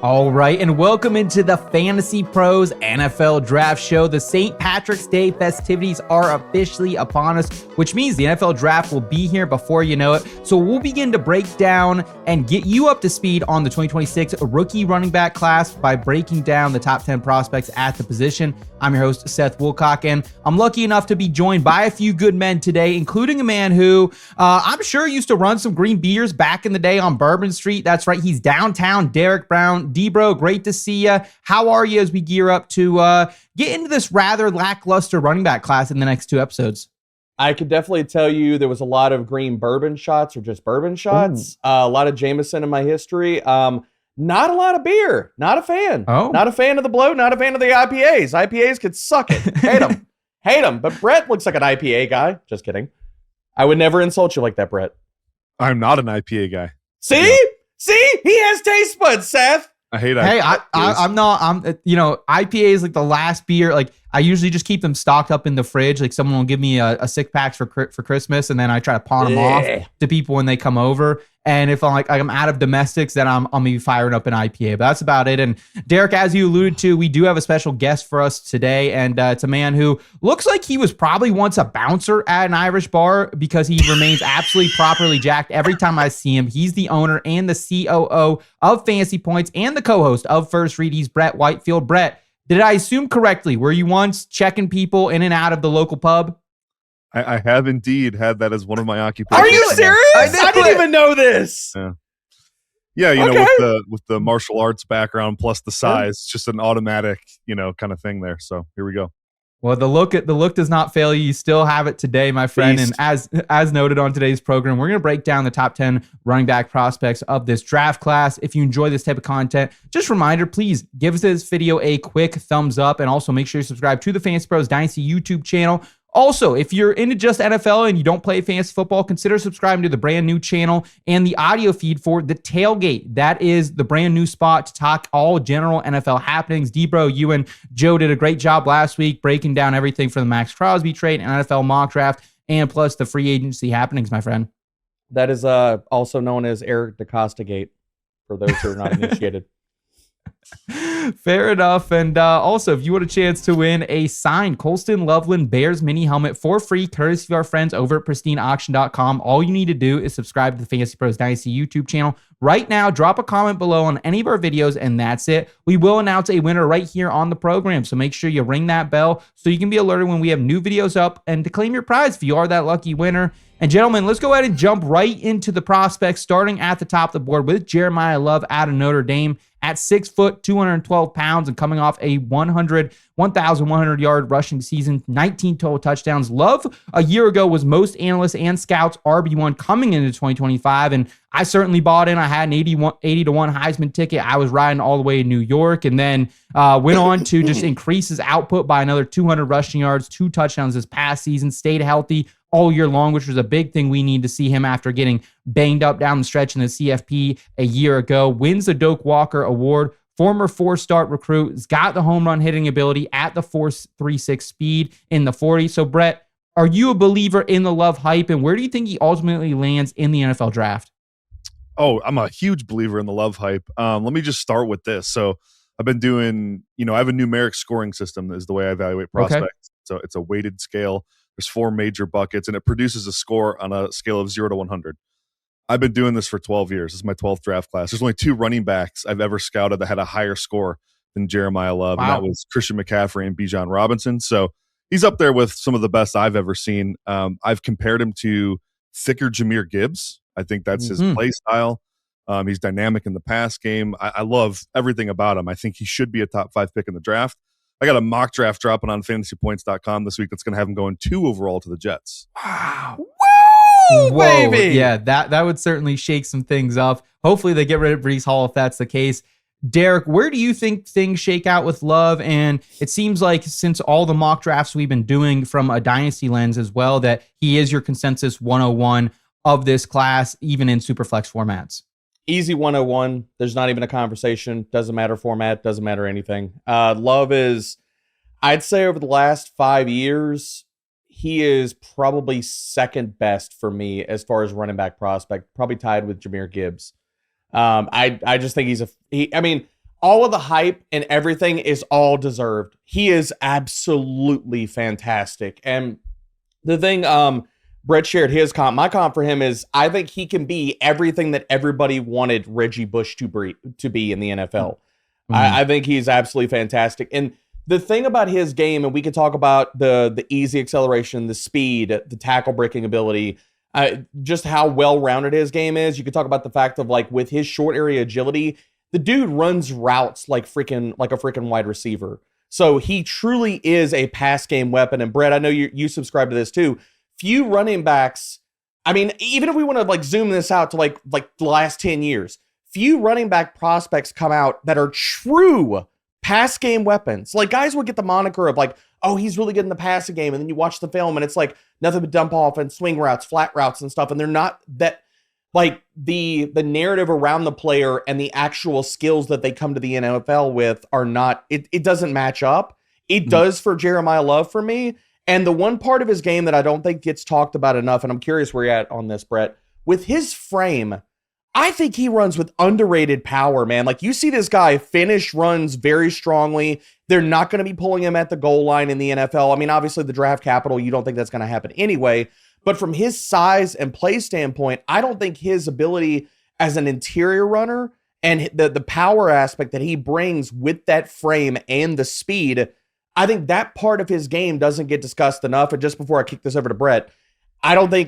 All right, and welcome into the Fantasy Pros NFL Draft Show. The St. Patrick's Day festivities are officially upon us, which means the NFL Draft will be here before you know it. So we'll begin to break down and get you up to speed on the 2026 rookie running back class by breaking down the top 10 prospects at the position. I'm your host, Seth Woolcock, and I'm lucky enough to be joined by a few good men today, including a man who I'm sure used to run some green beers back in the day on Bourbon Street. That's right, he's downtown Derek Brown. D-Bro, great to see you. How are you as we gear up to get into this rather lackluster running back class in the next two episodes? I could definitely tell you there was a lot of green bourbon shots or just bourbon shots. A lot of Jameson in my history. Not a lot of beer. Not a fan. Not a fan of the blow. Not a fan of the IPAs. IPAs could suck it. Hate them. Hate them. But Brett looks like an IPA guy. Just kidding. I would never insult you like that, Brett. I'm not an IPA guy. See? No. See? He has taste buds, Seth. I hate IPAs. Hey, IPAs. I'm not, IPA is like the last beer. Like, I usually just keep them stocked up in the fridge. Like, someone will give me a 6-pack for Christmas, and then I try to pawn them off to people when they come over. And if I'm out of domestics, then I'll be firing up an IPA. But that's about it. And Derek, as you alluded to, we do have a special guest for us today. And it's a man who looks like he was probably once a bouncer at an Irish bar because he remains absolutely properly jacked every time I see him. He's the owner and the COO of Fantasy Points and the co-host of First Read. He's Brett Whitefield. Brett, did I assume correctly? Were you once checking people in and out of the local pub? I have indeed had that as one of my occupations. Are you serious? I didn't even know this. Yeah, with the martial arts background plus the size, it's just an automatic, kind of thing there. So here we go. Well, the look does not fail you. You still have it today, my friend. Beast. And as noted on today's program, we're going to break down the top 10 running back prospects of this draft class. If you enjoy this type of content, just a reminder, please give this video a quick thumbs up, and also make sure you subscribe to the Fantasy Pros Dynasty YouTube channel. Also, if you're into just NFL and you don't play fantasy football, consider subscribing to the brand new channel and the audio feed for The Tailgate. That is the brand new spot to talk all general NFL happenings. D-Bro, you and Joe did a great job last week breaking down everything from the Max Crosby trade and NFL mock draft, and plus the free agency happenings, my friend. That is also known as Eric DaCosta Gate, for those who are not initiated. Fair enough. And also, if you want a chance to win a signed Colston Loveland Bears mini helmet for free, courtesy of our friends over at pristineauction.com, all you need to do is subscribe to the Fantasy Pros Dynasty YouTube channel right now. Drop a comment below on any of our videos, and that's it. We will announce a winner right here on the program, so make sure you ring that bell so you can be alerted when we have new videos up and to claim your prize if you are that lucky winner. And gentlemen, let's go ahead and jump right into the prospects, starting at the top of the board with Jeremiyah Love out of Notre Dame at 6 foot, 212 pounds, and coming off a 1,100 yard rushing season, 19 total touchdowns. Love a year ago was most analysts and scouts RB1 coming into 2025, and I certainly bought in. I had an 80 to 1 Heisman ticket. I was riding all the way to New York, and then went on to just increase his output by another 200 rushing yards, 2 touchdowns this past season, stayed healthy all year long, which was a big thing we need to see him after getting banged up down the stretch in the CFP a year ago. Wins the Doak Walker Award. Former 4-star recruit. Has got the home run hitting ability at the 4.36 speed in the 40. So, Brett, are you a believer in the Love hype, and where do you think he ultimately lands in the NFL draft? Oh, I'm a huge believer in the Love hype. Let me just start with this. So I've been doing, I have a numeric scoring system is the way I evaluate prospects. Okay. So it's a weighted scale. There's 4 major buckets, and it produces a score on a scale of 0 to 100. I've been doing this for 12 years. This is my 12th draft class. There's only 2 running backs I've ever scouted that had a higher score than Jeremiyah Love, and that was Christian McCaffrey and Bijan Robinson. So he's up there with some of the best I've ever seen. I've compared him to thicker Jahmyr Gibbs. I think that's his play style. He's dynamic in the pass game. I love everything about him. I think he should be a top 5 pick in the draft. I got a mock draft dropping on fantasypoints.com this week that's going to have him going 2 overall to the Jets. Wow. Whoa, baby. Yeah, that would certainly shake some things up. Hopefully they get rid of Breece Hall if that's the case. Derek, where do you think things shake out with Love? And it seems like since all the mock drafts we've been doing from a dynasty lens as well, that he is your consensus 101 of this class, even in Superflex formats. Easy 101. There's not even a conversation. Doesn't matter format. Doesn't matter anything. Love is, I'd say over the last 5 years, he is probably second best for me as far as running back prospect, probably tied with Jahmyr Gibbs. I just think all of the hype and everything is all deserved. He is absolutely fantastic. And the thing, Brett shared his comp. My comp for him is I think he can be everything that everybody wanted Reggie Bush to be in the NFL. Mm-hmm. I think he's absolutely fantastic. And the thing about his game, and we could talk about the easy acceleration, the speed, the tackle breaking ability, just how well-rounded his game is. You could talk about the fact of like with his short area agility, the dude runs routes like a freaking wide receiver. So he truly is a pass game weapon. And Brett, I know you subscribe to this too. Few running backs, I mean, even if we want to like zoom this out to like the last 10 years, few running back prospects come out that are true pass game weapons. Like guys would get the moniker of like, oh, he's really good in the passing game. And then you watch the film and it's like nothing but dump off and swing routes, flat routes and stuff. And they're not that like the narrative around the player and the actual skills that they come to the NFL with are not, it doesn't match up. It does for Jeremiyah Love for me. And the one part of his game that I don't think gets talked about enough, and I'm curious where you're at on this, Brett, with his frame, I think he runs with underrated power, man. Like you see this guy finish runs very strongly. They're not going to be pulling him at the goal line in the NFL. I mean, obviously the draft capital, you don't think that's going to happen anyway. But from his size and play standpoint, I don't think his ability as an interior runner and the power aspect that he brings with that frame and the speed, I think that part of his game doesn't get discussed enough. And just before I kick this over to Brett, I don't think,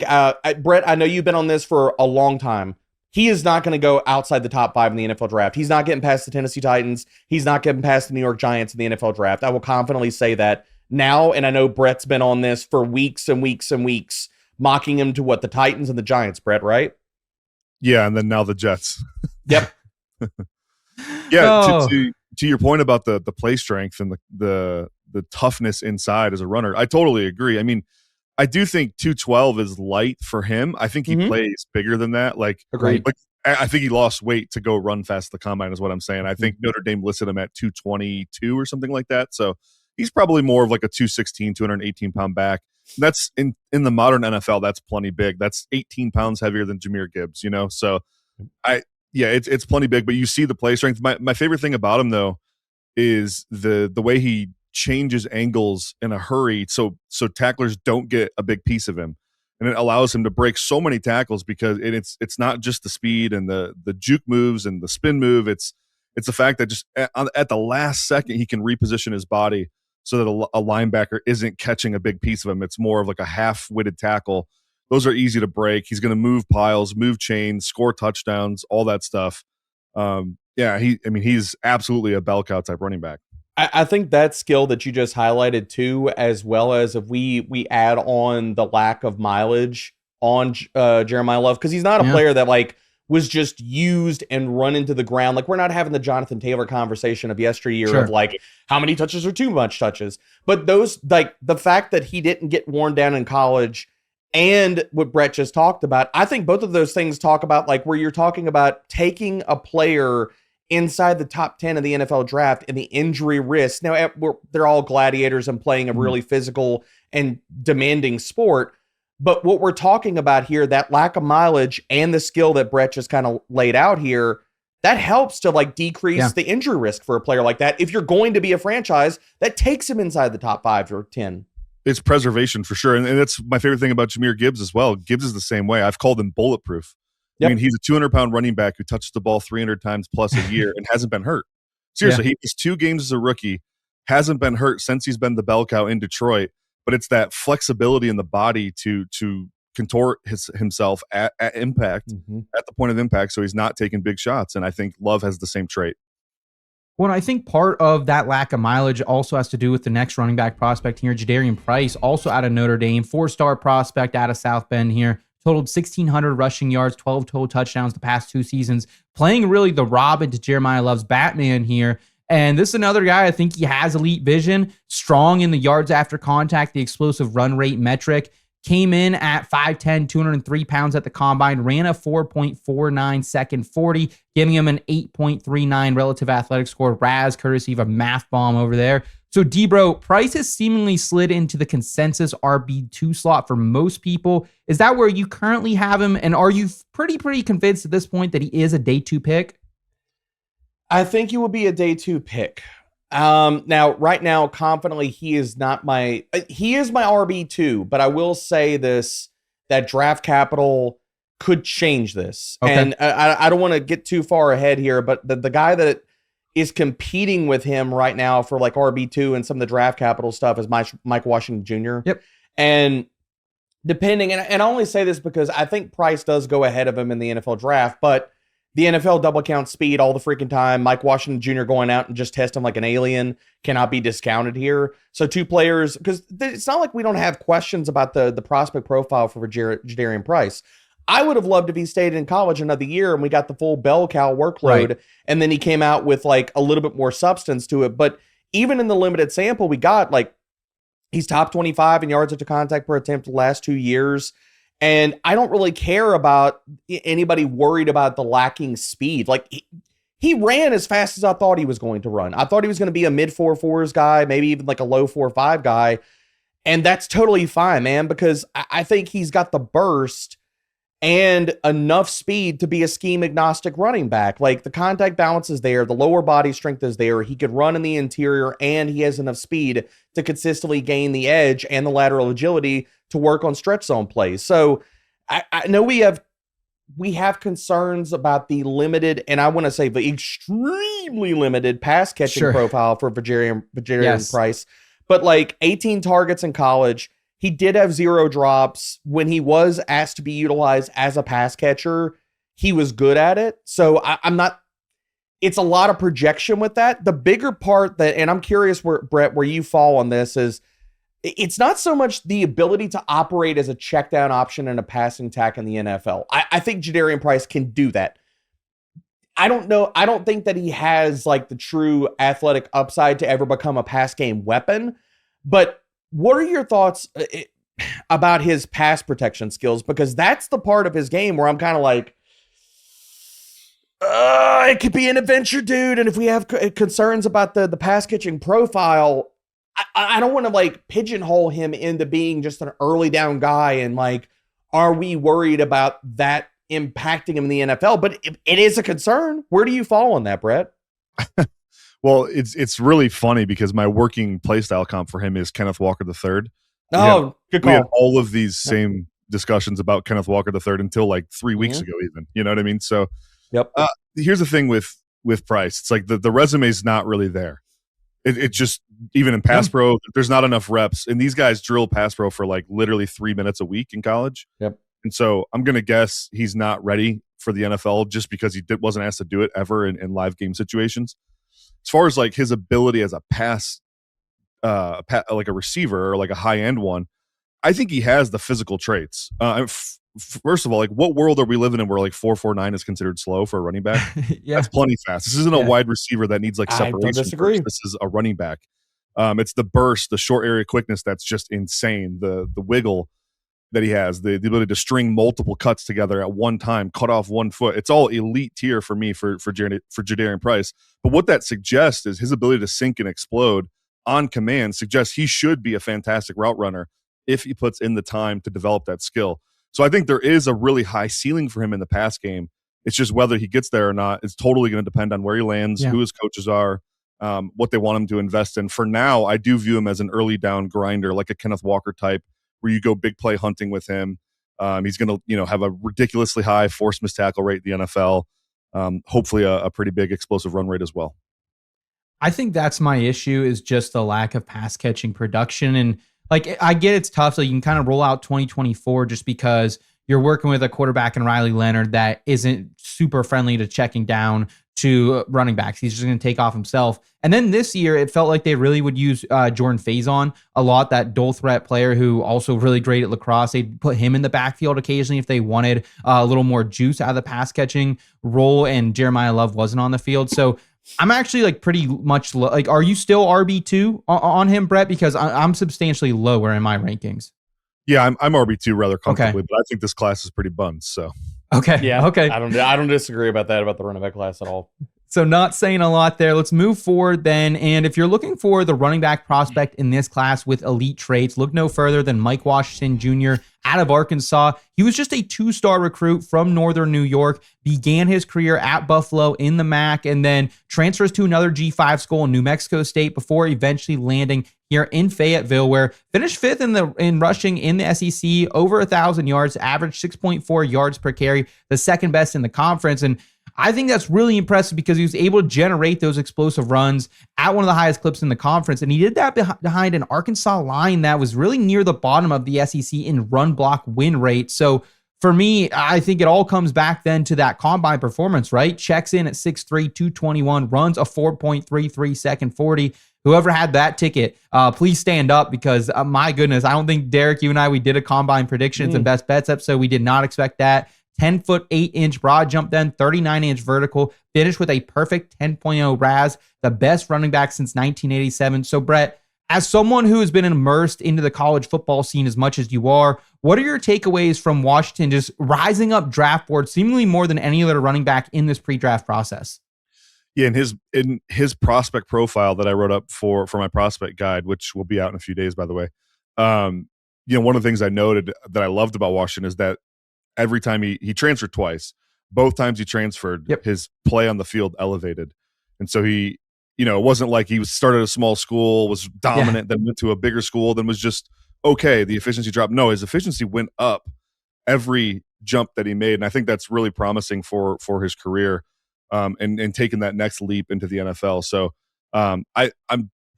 Brett, I know you've been on this for a long time. He is not going to go outside the top 5 in the NFL draft. He's not getting past the Tennessee Titans. He's not getting past the New York Giants in the NFL draft. I will confidently say that now. And I know Brett's been on this for weeks and weeks and weeks, mocking him to what, the Titans and the Giants, Brett, right? Yeah, and then now the Jets. Yep. Yeah, to your point about the play strength and the toughness inside as a runner, I totally agree. I mean, I do think 212 is light for him. I think he plays bigger than that. Like, agreed. Like, I think he lost weight to go run fast at the combine is what I'm saying. I think Notre Dame listed him at 222 or something like that. So he's probably more of like a 216, 218-pound back. That's in the modern NFL, that's plenty big. That's 18 pounds heavier than Jahmyr Gibbs, you know? So it's plenty big, but you see the play strength. My favorite thing about him though is the way he changes angles in a hurry so tacklers don't get a big piece of him. And it allows him to break so many tackles because it's not just the speed and the juke moves and the spin move. It's the fact that just at the last second he can reposition his body so that a linebacker isn't catching a big piece of him. It's more of like a half-witted tackle. Those are easy to break. He's going to move piles, move chains, score touchdowns, all that stuff. He's absolutely a bell cow type running back. I think that skill that you just highlighted too, as well as if we add on the lack of mileage on Jeremiyah Love, because he's not a player that like was just used and run into the ground. Like we're not having the Jonathan Taylor conversation of yesteryear of like how many touches are too much touches. But those, like the fact that he didn't get worn down in college and what Brett just talked about, I think both of those things talk about like where you're talking about taking a player inside the top 10 of the NFL draft and the injury risk. Now they're all gladiators and playing a really physical and demanding sport. But what we're talking about here, that lack of mileage and the skill that Brett just kind of laid out here, that helps to like decrease the injury risk for a player like that. If you're going to be a franchise that takes him inside the top 5 or 10. It's preservation for sure. And that's my favorite thing about Jahmyr Gibbs as well. Gibbs is the same way. I've called him bulletproof. Yep. I mean, he's a 200-pound running back who touches the ball 300 times plus a year and hasn't been hurt. Seriously, he missed 2 games as a rookie, hasn't been hurt since he's been the bell cow in Detroit. But it's that flexibility in the body to contort himself at impact, at the point of impact, so he's not taking big shots. And I think Love has the same trait. Well, I think part of that lack of mileage also has to do with the next running back prospect here, Jadarian Price, also out of Notre Dame, 4-star prospect out of South Bend here. Totaled 1,600 rushing yards, 12 total touchdowns the past 2 seasons, playing really the Robin to Jeremiyah Love's Batman here. And this is another guy, I think he has elite vision, strong in the yards after contact, the explosive run rate metric. Came in at 5'10", 203 pounds at the combine, ran a 4.49 second 40, giving him an 8.39 relative athletic score, RAS, courtesy of a math bomb over there. So, D-Bro, Price has seemingly slid into the consensus RB2 slot for most people. Is that where you currently have him? And are you pretty convinced at this point that he is a day 2 pick? I think he will be a day 2 pick. Now, right now, confidently, he is my RB2, but I will say this, that draft capital could change this. Okay. And I don't want to get too far ahead here, but the guy that is competing with him right now for like RB2 and some of the draft capital stuff is Mike Washington Jr. Yep. And depending, and I only say this because I think Price does go ahead of him in the NFL draft, but the NFL double count speed all the freaking time. Mike Washington Jr. going out and just testing like an alien cannot be discounted here. So 2 players, because it's not like we don't have questions about the prospect profile for Jadarian Price. I would have loved if he stayed in college another year and we got the full bell cow workload, right, and then he came out with like a little bit more substance to it. But even in the limited sample we got, like, he's top 25 in yards after contact per attempt the last 2 years. And I don't really care about anybody worried about the lacking speed. Like, he ran as fast as I thought he was going to run. I thought he was going to be a mid 4.4s guy, maybe even like a low 4.5 guy. And that's totally fine, man, because I think he's got the burst and enough speed to be a scheme agnostic running back. Like, the contact balance is there. The lower body strength is there. He could run in the interior, and he has enough speed to consistently gain the edge and the lateral agility to work on stretch zone plays. So I know we have concerns about the limited, and I want to say the extremely limited pass catching profile for Jadarian Price. But like 18 targets in college, he did have 0 drops. When he was asked to be utilized as a pass catcher, he was good at it. So I'm not, it's a lot of projection with that. The bigger part that, and I'm curious Brett, where you fall on this, is it's not so much the ability to operate as a check down option and a passing attack in the NFL. I think Jadarian Price can do that. I don't know. I don't think that he has like the true athletic upside to ever become a pass game weapon. But what are your thoughts about his pass protection skills? Because that's the part of his game where I'm kind of like, it could be an adventure, dude. And if we have concerns about the pass catching profile, I don't want to like pigeonhole him into being just an early down guy. And like, are we worried about that impacting him in the NFL? But it is a concern. Where do you fall on that, Brett? Well, it's really funny because my working playstyle comp for him is Kenneth Walker III. Oh, good call. We had all of these same discussions about Kenneth Walker III until like 3 weeks ago, even. You know what I mean? So, yep. Here's the thing with Price. It's like the resume is not really there. It just, even in pass pro, there's not enough reps. And these guys drill pass pro for like literally 3 minutes a week in college. Yep. And so I'm going to guess he's not ready for the NFL just because he wasn't asked to do it ever in live game situations. As far as like his ability as a pass, like a receiver or like a high end one, I think he has the physical traits. First of all, like, what world are we living in where like 4.49 is considered slow for a running back? That's plenty fast. This isn't a wide receiver that needs like separation. I don't disagree. This is a running back. It's the burst, the short area quickness that's just insane. The wiggle that he has, the ability to string multiple cuts together at one time, cut off one foot. It's all elite tier for me for Jadarian Price. But what that suggests is his ability to sink and explode on command suggests he should be a fantastic route runner if he puts in the time to develop that skill. So I think there is a really high ceiling for him in the pass game. It's just whether he gets there or not. It's totally going to depend on where he lands, who his coaches are, what they want him to invest in. For now, I do view him as an early down grinder, like a Kenneth Walker type, where you go big play hunting with him. He's going to, have a ridiculously high force miss tackle rate in the NFL. Hopefully a pretty big explosive run rate as well. I think that's my issue, is just the lack of pass catching production. And like, I get it's tough. So you can kind of roll out 2024 just because you're working with a quarterback in Riley Leonard that isn't super friendly to checking down to running backs. He's just going to take off himself. And then this year, it felt like they really would use Jordan Faison a lot, that dual threat player who also really great at lacrosse. They'd put him in the backfield occasionally if they wanted a little more juice out of the pass catching role, and Jeremiyah Love wasn't on the field. So I'm actually like pretty much like, are you still RB2 on him, Brett? Because I'm substantially lower in my rankings. Yeah, I'm RB2 rather comfortably, but I think this class is pretty buns. So okay. Yeah. Okay. I don't disagree about that, about the running back class at all. So not saying a lot there. Let's move forward then. And if you're looking for the running back prospect in this class with elite traits, look no further than Mike Washington Jr. out of Arkansas. He was just a 2-star recruit from Northern New York, began his career at Buffalo in the MAC, and then transfers to another G5 school in New Mexico State before eventually landing here in Fayetteville, where finished 5th in rushing in the SEC, over 1,000 yards, averaged 6.4 yards per carry, the second best in the conference. And I think that's really impressive because he was able to generate those explosive runs at one of the highest clips in the conference. And he did that behind an Arkansas line that was really near the bottom of the SEC in run block win rate. So for me, I think it all comes back then to that combine performance, right? Checks in at 6'3", 221, runs a 4.33 second 40. Whoever had that ticket, please stand up because my goodness, I don't think Derek, you and I, we did a combine predictions and best bets episode. We did not expect that. 10-foot, 8-inch broad jump then, 39-inch vertical, finished with a perfect 10.0 RAS, the best running back since 1987. So Brett, as someone who has been immersed into the college football scene as much as you are, what are your takeaways from Washington just rising up draft board seemingly more than any other running back in this pre-draft process? Yeah, in his prospect profile that I wrote up for my prospect guide, which will be out in a few days, by the way. One of the things I noted that I loved about Washington is that every time he transferred twice, both times he transferred, his play on the field elevated. And so he, it wasn't like he started a small school, was dominant, then went to a bigger school, then was just okay. The efficiency dropped. No, his efficiency went up every jump that he made. And I think that's really promising for his career. And taking that next leap into the NFL. So I'm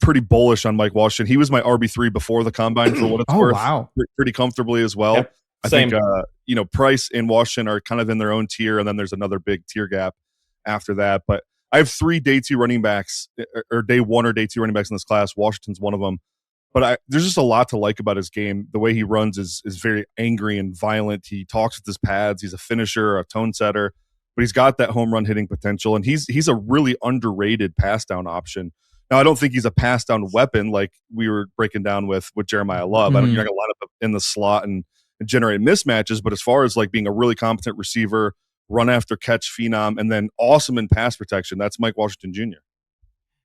pretty bullish on Mike Washington. He was my RB3 before the combine for what it's worth. Wow. Pretty comfortably as well. Yep. I think, Price and Washington are kind of in their own tier, and then there's another big tier gap after that. But I have 3 day 2 running backs, or day 1 or day 2 running backs in this class. Washington's one of them. But there's just a lot to like about his game. The way he runs is very angry and violent. He talks with his pads. He's a finisher, a tone setter. But he's got that home run hitting potential, and he's a really underrated pass down option. Now, I don't think he's a pass down weapon like we were breaking down with Jeremiyah Love. I don't think a lot of in the slot and generate mismatches, but as far as like being a really competent receiver, run after catch phenom, and then awesome in pass protection, that's Mike Washington Jr.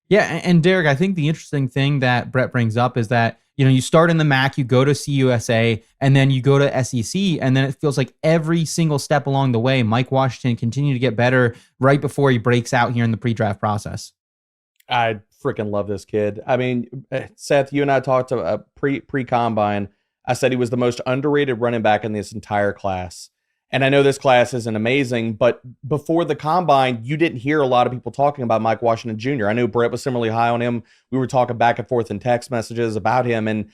Yeah, and Derek, I think the interesting thing that Brett brings up is that you start in the MAC, you go to CUSA, and then you go to SEC, and then it feels like every single step along the way, Mike Washington continued to get better right before he breaks out here in the pre-draft process. I freaking love this kid. I mean, Seth, you and I talked to pre-combine. I said he was the most underrated running back in this entire class. And I know this class isn't amazing, but before the combine, you didn't hear a lot of people talking about Mike Washington Jr. I knew Brett was similarly high on him. We were talking back and forth in text messages about him. And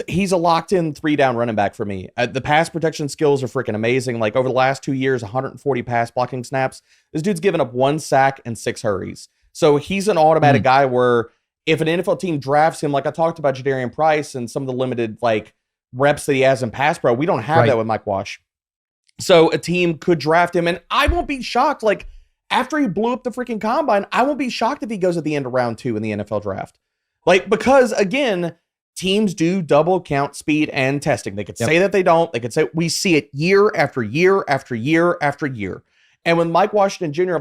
he's a locked in 3-down running back for me. The pass protection skills are freaking amazing. Like over the last 2 years, 140 pass blocking snaps. This dude's given up 1 sack and 6 hurries. So he's an automatic guy where if an NFL team drafts him, like I talked about Jadarian Price and some of the limited reps that he has in pass pro, we don't have that with Mike Wash. So a team could draft him, and I won't be shocked. After he blew up the freaking combine, I won't be shocked if he goes at the end of round 2 in the NFL draft. Because again, teams do double count speed and testing. They could say that they don't. They could say we see it year after year after year after year. And with Mike Washington Jr.,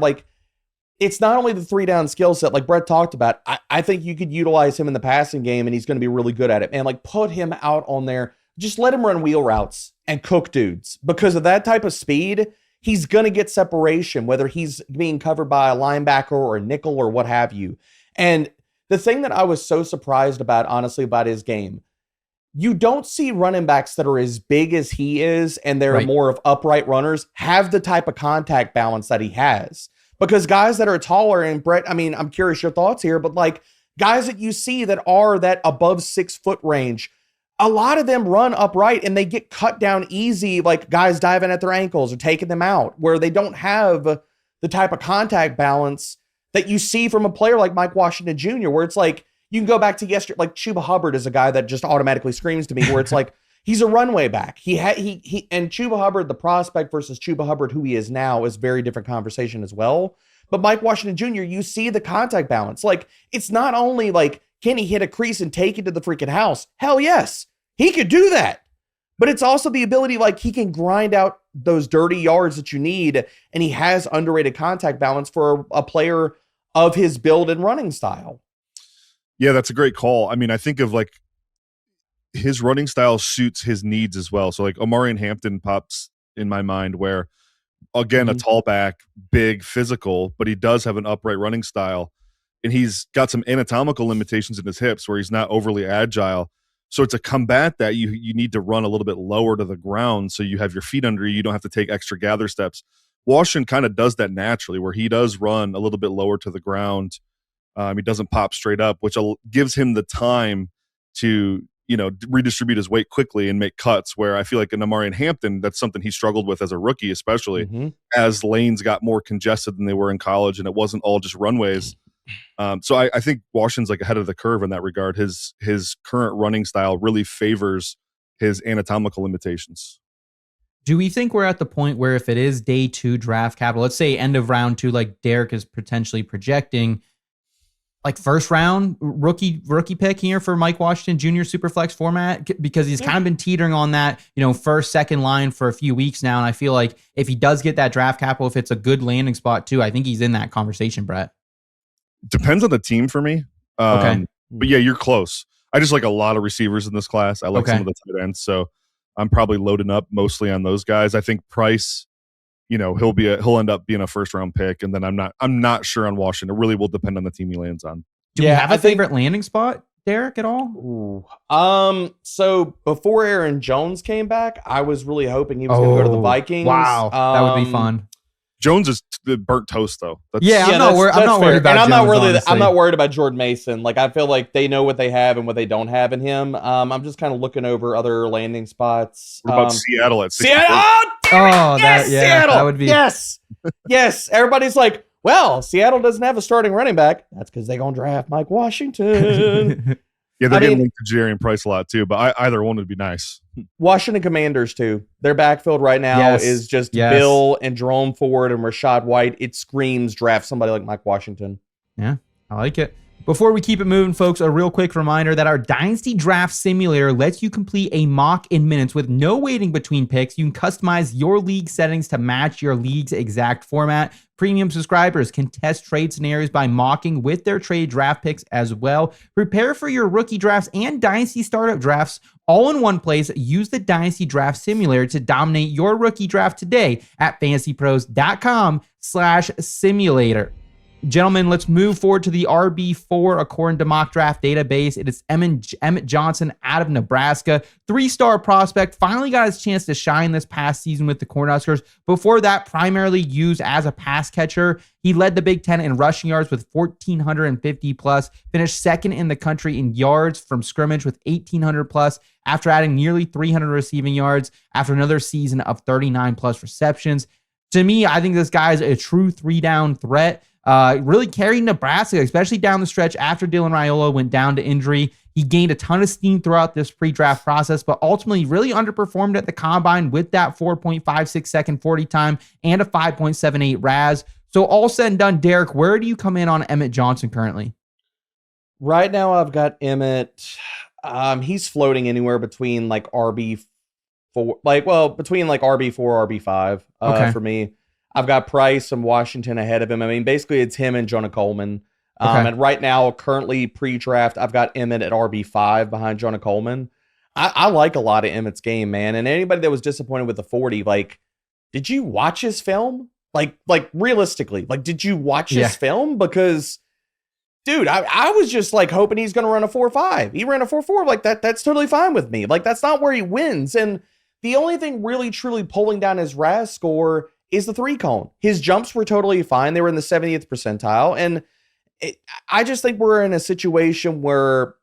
it's not only the 3-down skill set like Brett talked about. I think you could utilize him in the passing game, and he's going to be really good at it. And put him out on there. Just let him run wheel routes and cook dudes. Because of that type of speed, he's going to get separation, whether he's being covered by a linebacker or a nickel or what have you. And the thing that I was so surprised about, honestly, about his game, you don't see running backs that are as big as he is and they're more of upright runners have the type of contact balance that he has. Because guys that are taller, and Brett, I'm curious your thoughts here, but guys that you see that are that above 6 foot range, a lot of them run upright and they get cut down easy, like guys diving at their ankles or taking them out, where they don't have the type of contact balance that you see from a player like Mike Washington Jr., where it's you can go back to yesterday, Chuba Hubbard is a guy that just automatically screams to me, where it's he's a runway back. He and Chuba Hubbard, the prospect versus Chuba Hubbard, who he is now, is a very different conversation as well. But Mike Washington Jr., you see the contact balance. It's not only can he hit a crease and take it to the freaking house? Hell yes, he could do that. But it's also the ability, he can grind out those dirty yards that you need, and he has underrated contact balance for a player of his build and running style. Yeah, that's a great call. I mean, I think of like his running style suits his needs as well. So like Omarion Hampton pops in my mind, where again, a tall back, big, physical, but he does have an upright running style, and he's got some anatomical limitations in his hips where he's not overly agile. So to combat that, you need to run a little bit lower to the ground so you have your feet under you. You don't have to take extra gather steps. Washington kind of does that naturally, where he does run a little bit lower to the ground. He doesn't pop straight up, which gives him the time to redistribute his weight quickly and make cuts, where I feel like in Omarion Hampton, that's something he struggled with as a rookie, especially as lanes got more congested than they were in college, and it wasn't all just runways. So I think Washington's like ahead of the curve in that regard. His current running style really favors his anatomical limitations. Do we think we're at the point where if it is day 2 draft capital, let's say end of round 2, like Derek is potentially projecting, like first round rookie pick here for Mike Washington Jr. Superflex format, because he's kind of been teetering on that, first, second line for a few weeks now. And I feel like if he does get that draft capital, if it's a good landing spot too, I think he's in that conversation, Brett. Depends on the team for me. Okay. But yeah, you're close. I just like a lot of receivers in this class. I like some of the tight ends. So I'm probably loading up mostly on those guys. I think Price, he'll end up being a first round pick, and then I'm not sure on Washington. It really will depend on the team he lands on. Do you have a favorite landing spot, Derek, at all? So before Aaron Jones came back, I was really hoping he was going to go to the Vikings. Wow, that would be fun. Jones is burnt toast though. I'm not worried about. And Jones, I'm not worried about Jordan Mason. Like, I feel like they know what they have and what they don't have in him. I'm just kind of looking over other landing spots. What about Seattle at 64? Seattle? That would be yes. Everybody's like, well, Seattle doesn't have a starting running back. That's because they're gonna draft Mike Washington. Yeah, they're getting linked to Jadarian Price a lot too, but either one would be nice. Washington Commanders too. Their backfield right now is just Bill and Jerome Ford and Rashad White. It screams draft somebody like Mike Washington. Yeah, I like it. Before we keep it moving, folks, a real quick reminder that our Dynasty Draft Simulator lets you complete a mock in minutes with no waiting between picks. You can customize your league settings to match your league's exact format. Premium subscribers can test trade scenarios by mocking with their trade draft picks as well. Prepare for your rookie drafts and Dynasty startup drafts all in one place. Use the Dynasty Draft Simulator to dominate your rookie draft today at fantasypros.com/simulator. Gentlemen, let's move forward to the RB4 according to Mock Draft Database. It is Emmett Johnson out of Nebraska. 3-star prospect. Finally got his chance to shine this past season with the Cornhuskers. Before that, primarily used as a pass catcher. He led the Big Ten in rushing yards with 1,450 plus. Finished second in the country in yards from scrimmage with 1,800 plus. After adding nearly 300 receiving yards after another season of 39 plus receptions. To me, I think this guy is a true 3-down threat. Really carried Nebraska, especially down the stretch after Dylan Raiola went down to injury. He gained a ton of steam throughout this pre-draft process, but ultimately really underperformed at the combine with that 4.56 second 40 time and a 5.78 RAS. So all said and done, Derek, where do you come in on Emmett Johnson currently? Right now, I've got Emmett. He's floating anywhere between like RB4, between like RB4, RB5 for me. I've got Price and Washington ahead of him. I mean, basically, it's him and Jonah Coleman. And right now, currently pre-draft, I've got Emmett at RB5 behind Jonah Coleman. I like a lot of Emmett's game, man. And anybody that was disappointed with the 40, like, did you watch his film? Like realistically, like, did you watch his film? Because, dude, I was just like hoping he's going to run a 4.5. He ran a 4.4. Like that's totally fine with me. Like, that's not where he wins. And the only thing really truly pulling down his RAS score is the 3-cone. His jumps were totally fine. They were in the 70th percentile. And I just think we're in a situation where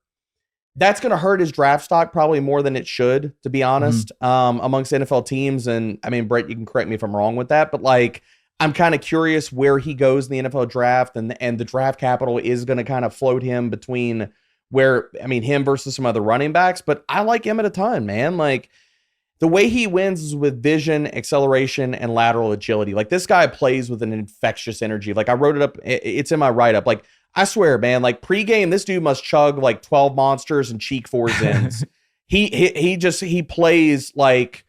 that's going to hurt his draft stock probably more than it should, to be honest, amongst NFL teams. And I mean, Brett, you can correct me if I'm wrong with that, but like, I'm kind of curious where he goes in the NFL draft, and the draft capital is going to kind of float him between him versus some other running backs. But I like him at a ton, man. Like, the way he wins is with vision, acceleration, and lateral agility. Like, this guy plays with an infectious energy. Like, I wrote it up. It's in my write-up. Like, I swear, man, like, pregame, this dude must chug like 12 monsters and cheek 4 Zins. He plays like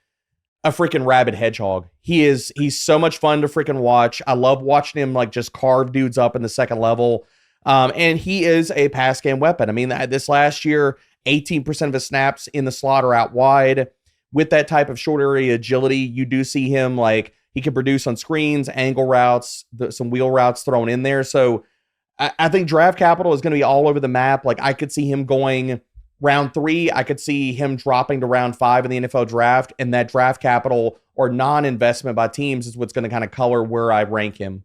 a freaking rabid hedgehog. He's so much fun to freaking watch. I love watching him like just carve dudes up in the second level. And he is a pass game weapon. I mean, this last year, 18% of his snaps in the slot are out wide. With that type of short area agility, you do see him like he can produce on screens, angle routes, some wheel routes thrown in there. So I think draft capital is going to be all over the map. Like I could see him going round 3. I could see him dropping to round 5 in the NFL draft, and that draft capital or non-investment by teams is what's going to kind of color where I rank him.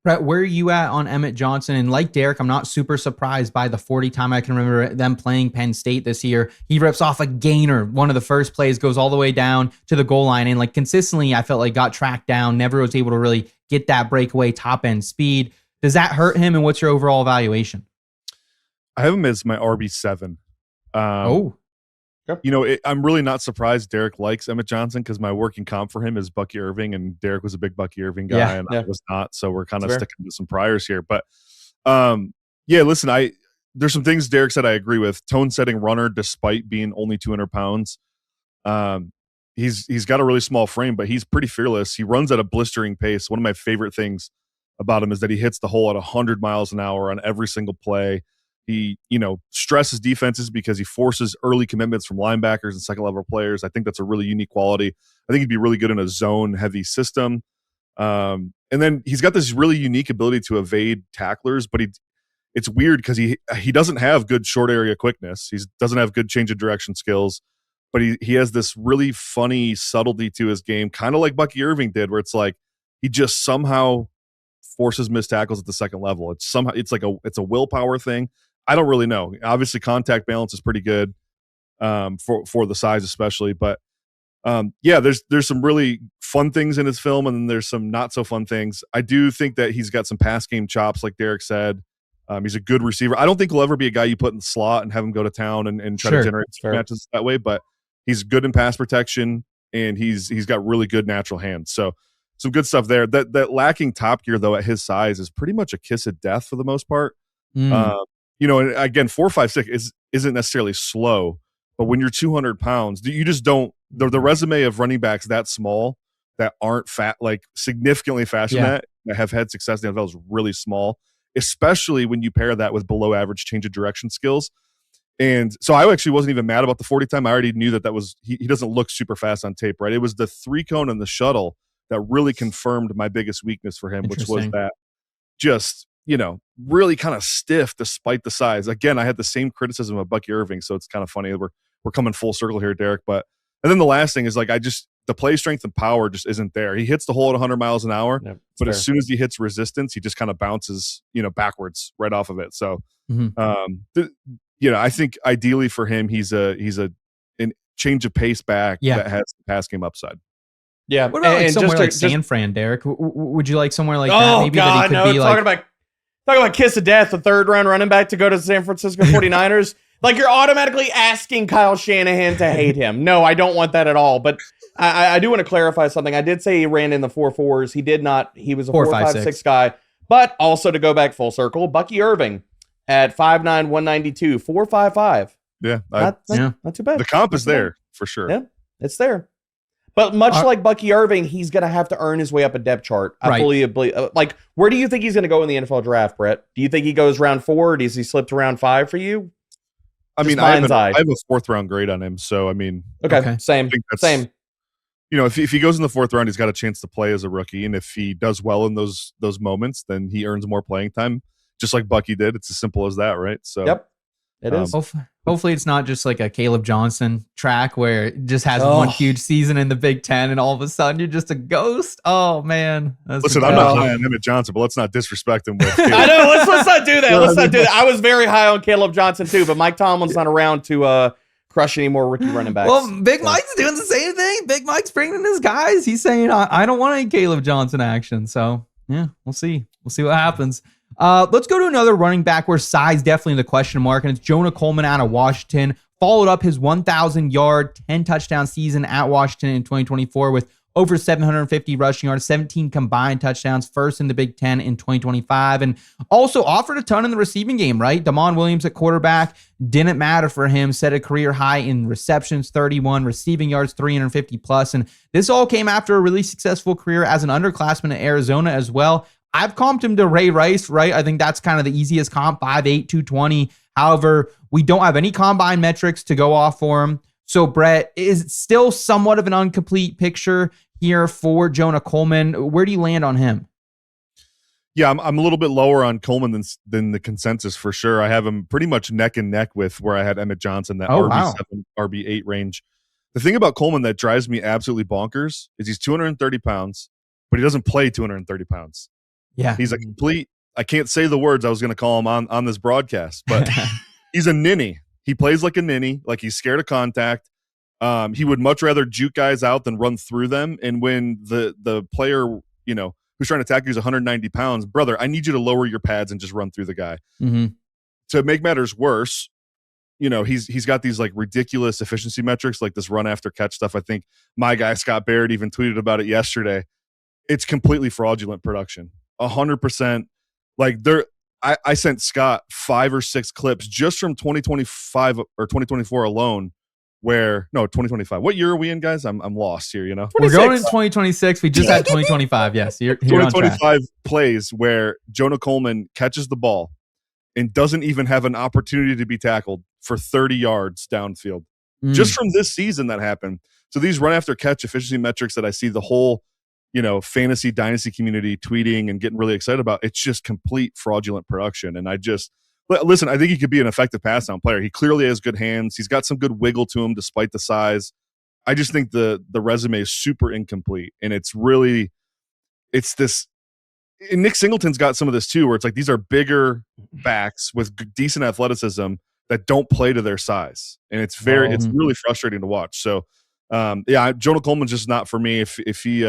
Brett, where are you at on Emmett Johnson? And like Derek, I'm not super surprised by the 40 time I can remember them playing Penn State this year. He rips off a gainer. One of the first plays goes all the way down to the goal line. And like consistently, I felt like got tracked down, never was able to really get that breakaway top end speed. Does that hurt him? And what's your overall evaluation? I have him as my RB7. I'm really not surprised Derek likes Emmett Johnson because my working comp for him is Bucky Irving, and Derek was a big Bucky Irving guy, and I was not. So we're kind of sticking to some priors here. But listen, there's some things Derek said I agree with. Tone setting runner, despite being only 200 pounds. He's got a really small frame, but he's pretty fearless. He runs at a blistering pace. One of my favorite things about him is that he hits the hole at 100 miles an hour on every single play. He, stresses defenses because he forces early commitments from linebackers and second level players. I think that's a really unique quality. I think he'd be really good in a zone heavy system. And then he's got this really unique ability to evade tacklers, but it's weird because he doesn't have good short area quickness. He doesn't have good change of direction skills, but he has this really funny subtlety to his game, kind of like Bucky Irving did, where it's like he just somehow forces missed tackles at the second level. It's a willpower thing. I don't really know. Obviously, contact balance is pretty good for the size, especially. But there's some really fun things in his film, and then there's some not so fun things. I do think that he's got some pass game chops, like Derek said. He's a good receiver. I don't think he'll ever be a guy you put in the slot and have him go to town and try to generate matches that way. But he's good in pass protection, and he's got really good natural hands. So some good stuff there. That lacking top gear though at his size is pretty much a kiss of death for the most part. And again, 4.56 isn't necessarily slow, but when you're 200 pounds, you just don't. The resume of running backs that small that aren't fat, like significantly faster than that have had success in the NFL is really small, especially when you pair that with below average change of direction skills. And so I actually wasn't even mad about the 40 time. I already knew that was he doesn't look super fast on tape, right? It was the 3-cone and the shuttle that really confirmed my biggest weakness for him, which was that just really kind of stiff despite the size. Again, I had the same criticism of Bucky Irving, so it's kind of funny that we're coming full circle here, Derek. And then the last thing is the play strength and power just isn't there. He hits the hole at 100 miles an hour, but as soon as he hits resistance, he just kind of bounces, backwards right off of it. So, I think ideally for him, he's a change of pace back that has the pass game upside. Yeah. What about somewhere like San Fran, Derek? Would you like somewhere like that? Maybe God, that he could be talking about kiss of death, the 3rd round running back to go to the San Francisco 49ers. Like you're automatically asking Kyle Shanahan to hate him. No, I don't want that at all. But I do want to clarify something. I did say he ran in the 4.4s. He did not. He was a 4.56 guy. But also to go back full circle, Bucky Irving at 5'9", 192, 4.55. Yeah. Not too bad. The comp is there for sure. Yeah, it's there. But much like Bucky Irving, he's going to have to earn his way up a depth chart. I fully believe. Like, where do you think he's going to go in the NFL draft, Brett? Do you think he goes round 4? Or does he slip to round 5 for you? I mean, I have a 4th round grade on him. So, I mean. Okay. Same. If he goes in the 4th round, he's got a chance to play as a rookie. And if he does well in those moments, then he earns more playing time, just like Bucky did. It's as simple as that, right? So. Yep. It is. Hopefully it's not just like a Caleb Johnson track where it just has one huge season in the Big Ten and all of a sudden you're just a ghost. Oh man. Listen, I'm not high on Emmett Johnson, but let's not disrespect him. With I know. Let's not do that. Let's not do that. I was very high on Caleb Johnson too, but Mike Tomlin's not around to crush any more rookie running backs. Well, Big Mike's doing the same thing. Big Mike's bringing in his guys. He's saying, I don't want any Caleb Johnson action. So yeah, we'll see. We'll see what happens. Let's go to another running back where size definitely the question mark, and it's Jonah Coleman out of Washington. Followed up his 1,000-yard, 10-touchdown season at Washington in 2024 with over 750 rushing yards, 17 combined touchdowns, first in the Big Ten in 2025, and also offered a ton in the receiving game, right? Damon Williams at quarterback didn't matter for him, set a career high in receptions, 31, receiving yards, 350 plus, and this all came after a really successful career as an underclassman at Arizona as well. I've comped him to Ray Rice, right? I think that's kind of the easiest comp, 5'8", 220. However, we don't have any combine metrics to go off for him. So, Brett, is still somewhat of an incomplete picture here for Jonah Coleman. Where do you land on him? Yeah, I'm a little bit lower on Coleman than the consensus for sure. I have him pretty much neck and neck with where I had Emmett Johnson, that RB7, RB8 range. The thing about Coleman that drives me absolutely bonkers is he's 230 pounds, but he doesn't play 230 pounds. Yeah. He's a complete, I can't say the words I was going to call him on this broadcast, but he's a ninny. He plays like a ninny, like he's scared of contact. He would much rather juke guys out than run through them. And when the player, who's trying to attack you is 190 pounds, brother, I need you to lower your pads and just run through the guy. Mm-hmm. To make matters worse, he's got these like ridiculous efficiency metrics, like this run after catch stuff. I think my guy Scott Barrett even tweeted about it yesterday. It's completely fraudulent production. 100%. Like I sent Scott 5 or 6 clips just from 2025 or 2024 alone. 2025. What year are we in, guys? I'm lost here. 26. We're going in 2026. We just had 2025. Yes, you're 2025 plays where Jonah Coleman catches the ball and doesn't even have an opportunity to be tackled for 30 yards downfield. Just from this season that happened. So these run after catch efficiency metrics that I see the whole fantasy dynasty community tweeting and getting really excited about, it's just complete fraudulent production. And listen, I think he could be an effective pass down player. He clearly has good hands. He's got some good wiggle to him despite the size. I just think the resume is super incomplete. And it's this, and Nick Singleton's got some of this too, where it's like these are bigger backs with decent athleticism that don't play to their size. And it's really frustrating to watch. So Jonah Coleman's just not for me. If he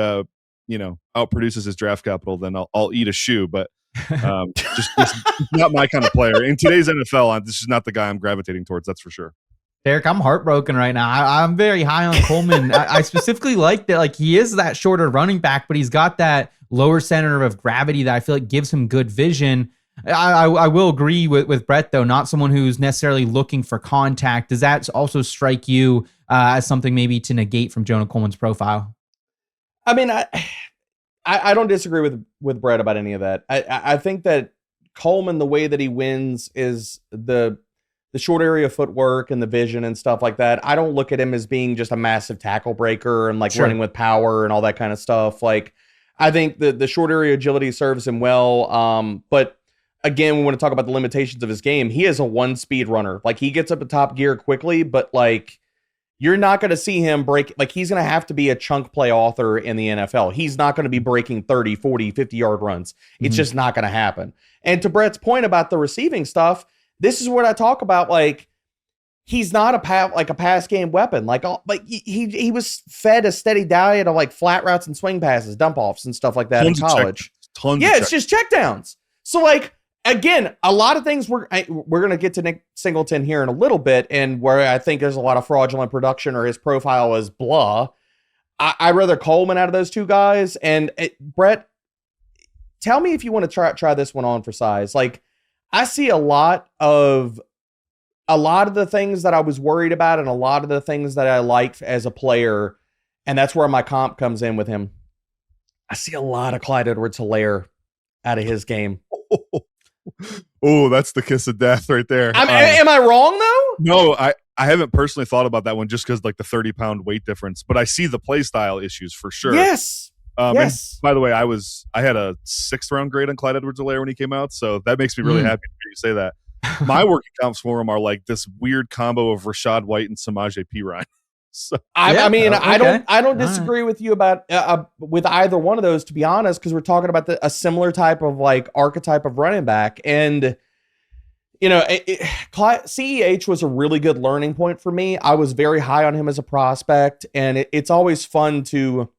outproduces his draft capital, then I'll eat a shoe. But just not my kind of player in today's NFL. This is not the guy I'm gravitating towards. That's for sure. Derek, I'm heartbroken right now. I'm very high on Coleman. I specifically like that. Like, he is that shorter running back, but he's got that lower center of gravity that I feel like gives him good vision. I will agree with Brett, though, not someone who's necessarily looking for contact. Does that also strike you as something maybe to negate from Jonah Coleman's profile? I mean, I don't disagree with Brett about any of that. I think that Coleman, the way that he wins is the short area footwork and the vision and stuff like that. I don't look at him as being just a massive tackle breaker and running with power and all that kind of stuff. Like, I think the short area agility serves him well. But again, we want to talk about the limitations of his game. He is a 1-speed runner. Like, he gets up to top gear quickly, but you're not going to see him break. Like, he's going to have to be a chunk play author in the NFL. He's not going to be breaking 30, 40, 50-yard runs. It's just not going to happen. And to Brett's point about the receiving stuff, this is what I talk about. Like, he's not a pass game weapon. He was fed a steady diet of flat routes and swing passes, dump offs and stuff like that in college. It's just checkdowns. So again, a lot of things we're going to get to Nick Singleton here in a little bit, and where I think there's a lot of fraudulent production or his profile is blah. I'd rather Coleman out of those two guys. And Brett, tell me if you want to try this one on for size. I see a lot of the things that I was worried about and a lot of the things that I liked as a player, and that's where my comp comes in with him. I see a lot of Clyde Edwards-Helaire out of his game. Oh, that's the kiss of death right there. Am I wrong though? No, I haven't personally thought about that one just because the 30-pound weight difference, but I see the play style issues for sure. Yes. Yes. And by the way, I had a 6th round grade on Clyde Edwards-Helaire when he came out, so that makes me really happy to hear you say that. My working comps for him are this weird combo of Rashad White and Samaje Perine. So, I don't disagree with you about with either one of those, to be honest, because we're talking about a similar type of archetype of running back. And CEH was a really good learning point for me. I was very high on him as a prospect, and it's always fun to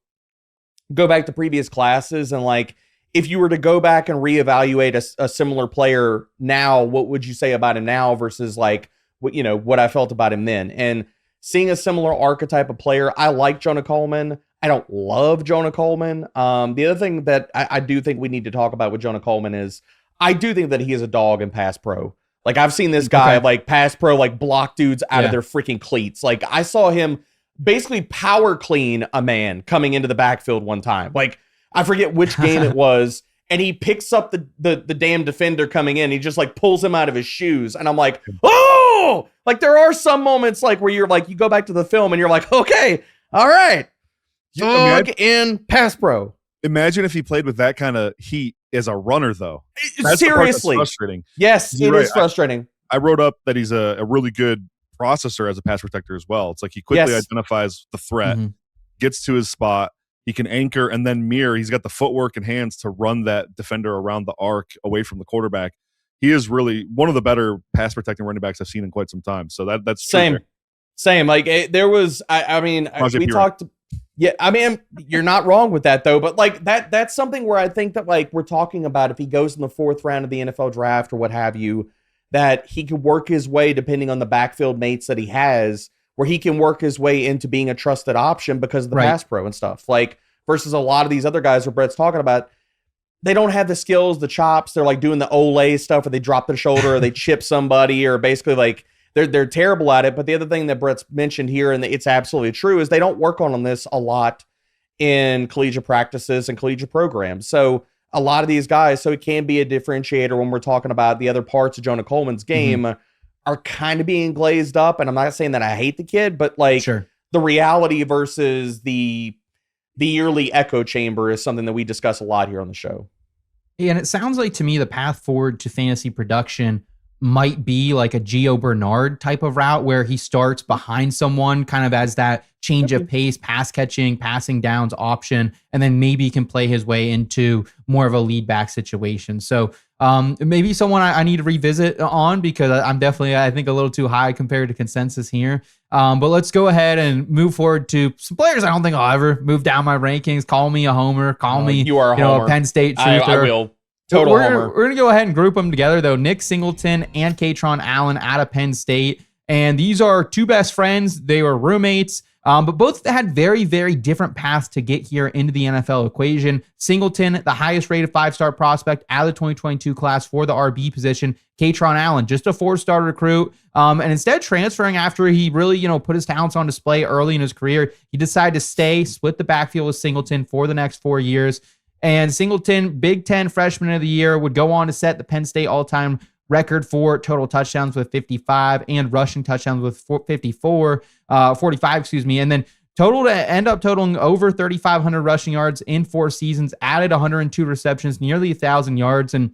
go back to previous classes and if you were to go back and reevaluate a similar player now, what would you say about him now versus what I felt about him then? And seeing a similar archetype of player, I like Jonah Coleman. I don't love Jonah Coleman. The other thing that I do think we need to talk about with Jonah Coleman is I do think that he is a dog in pass pro. Like, I've seen this guy like pass pro, like block dudes out of their freaking cleats. Like, I saw him basically power clean a man coming into the backfield one time. Like, I forget which game it was. And he picks up the damn defender coming in. He just like pulls him out of his shoes. And I'm like, oh, like there are some moments like where you're like, you go back to the film and you're like, okay, all right. Dog in pass pro. Imagine if he played with that kind of heat as a runner, though. That's seriously frustrating. Yes, it is frustrating. I wrote up that he's a really good processor as a pass protector as well. It's like he quickly identifies the threat, gets to his spot, he can anchor and then mirror. He's got the footwork and hands to run that defender around the arc away from the quarterback. He is really one of the better pass protecting running backs I've seen in quite some time. So that's same. Like there was, we talked. Yeah, I mean, you're not wrong with that though. But like that's something where I think that like we're talking about if he goes in the 4th round of the NFL draft or what have you, that he could work his way depending on the backfield mates that he has, where he can work his way into being a trusted option because of the pass pro and stuff. Like versus a lot of these other guys where Brett's talking about, they don't have the skills, the chops. They're like doing the Olay stuff where they drop their shoulder or they chip somebody or basically like they're terrible at it. But the other thing that Brett's mentioned here, and it's absolutely true, is they don't work on this a lot in collegiate practices and collegiate programs. So a lot of these guys, so it can be a differentiator when we're talking about the other parts of Jonah Coleman's game are kind of being glazed up. And I'm not saying that I hate the kid, but like the reality versus the yearly echo chamber is something that we discuss a lot here on the show. And it sounds like to me the path forward to fantasy production might be like a Gio Bernard type of route where he starts behind someone kind of as that change of pace, pass catching, passing downs option, and then maybe can play his way into more of a lead back situation. So maybe someone I need to revisit on because I'm definitely, I think, a little too high compared to consensus here. But let's go ahead and move forward to some players I don't think I'll ever move down my rankings. Call me a homer. Call me you are a homer. A Penn State truther. I will. Total homer. We're going to go ahead and group them together, though. Nick Singleton and Kaytron Allen out of Penn State. And these are two best friends. They were roommates, but both had very, very different paths to get here into the NFL equation. Singleton, the highest rated 5-star prospect out of the 2022 class for the RB position. Kaytron Allen, just a 4-star recruit. And instead of transferring after he really, put his talents on display early in his career, he decided to stay, split the backfield with Singleton for the next 4 years. And Singleton, Big Ten Freshman of the Year, would go on to set the Penn State all-time record for total touchdowns with 55 and rushing touchdowns with 45, and then total to end up totaling over 3,500 rushing yards in 4 seasons, added 102 receptions, nearly 1,000 yards, and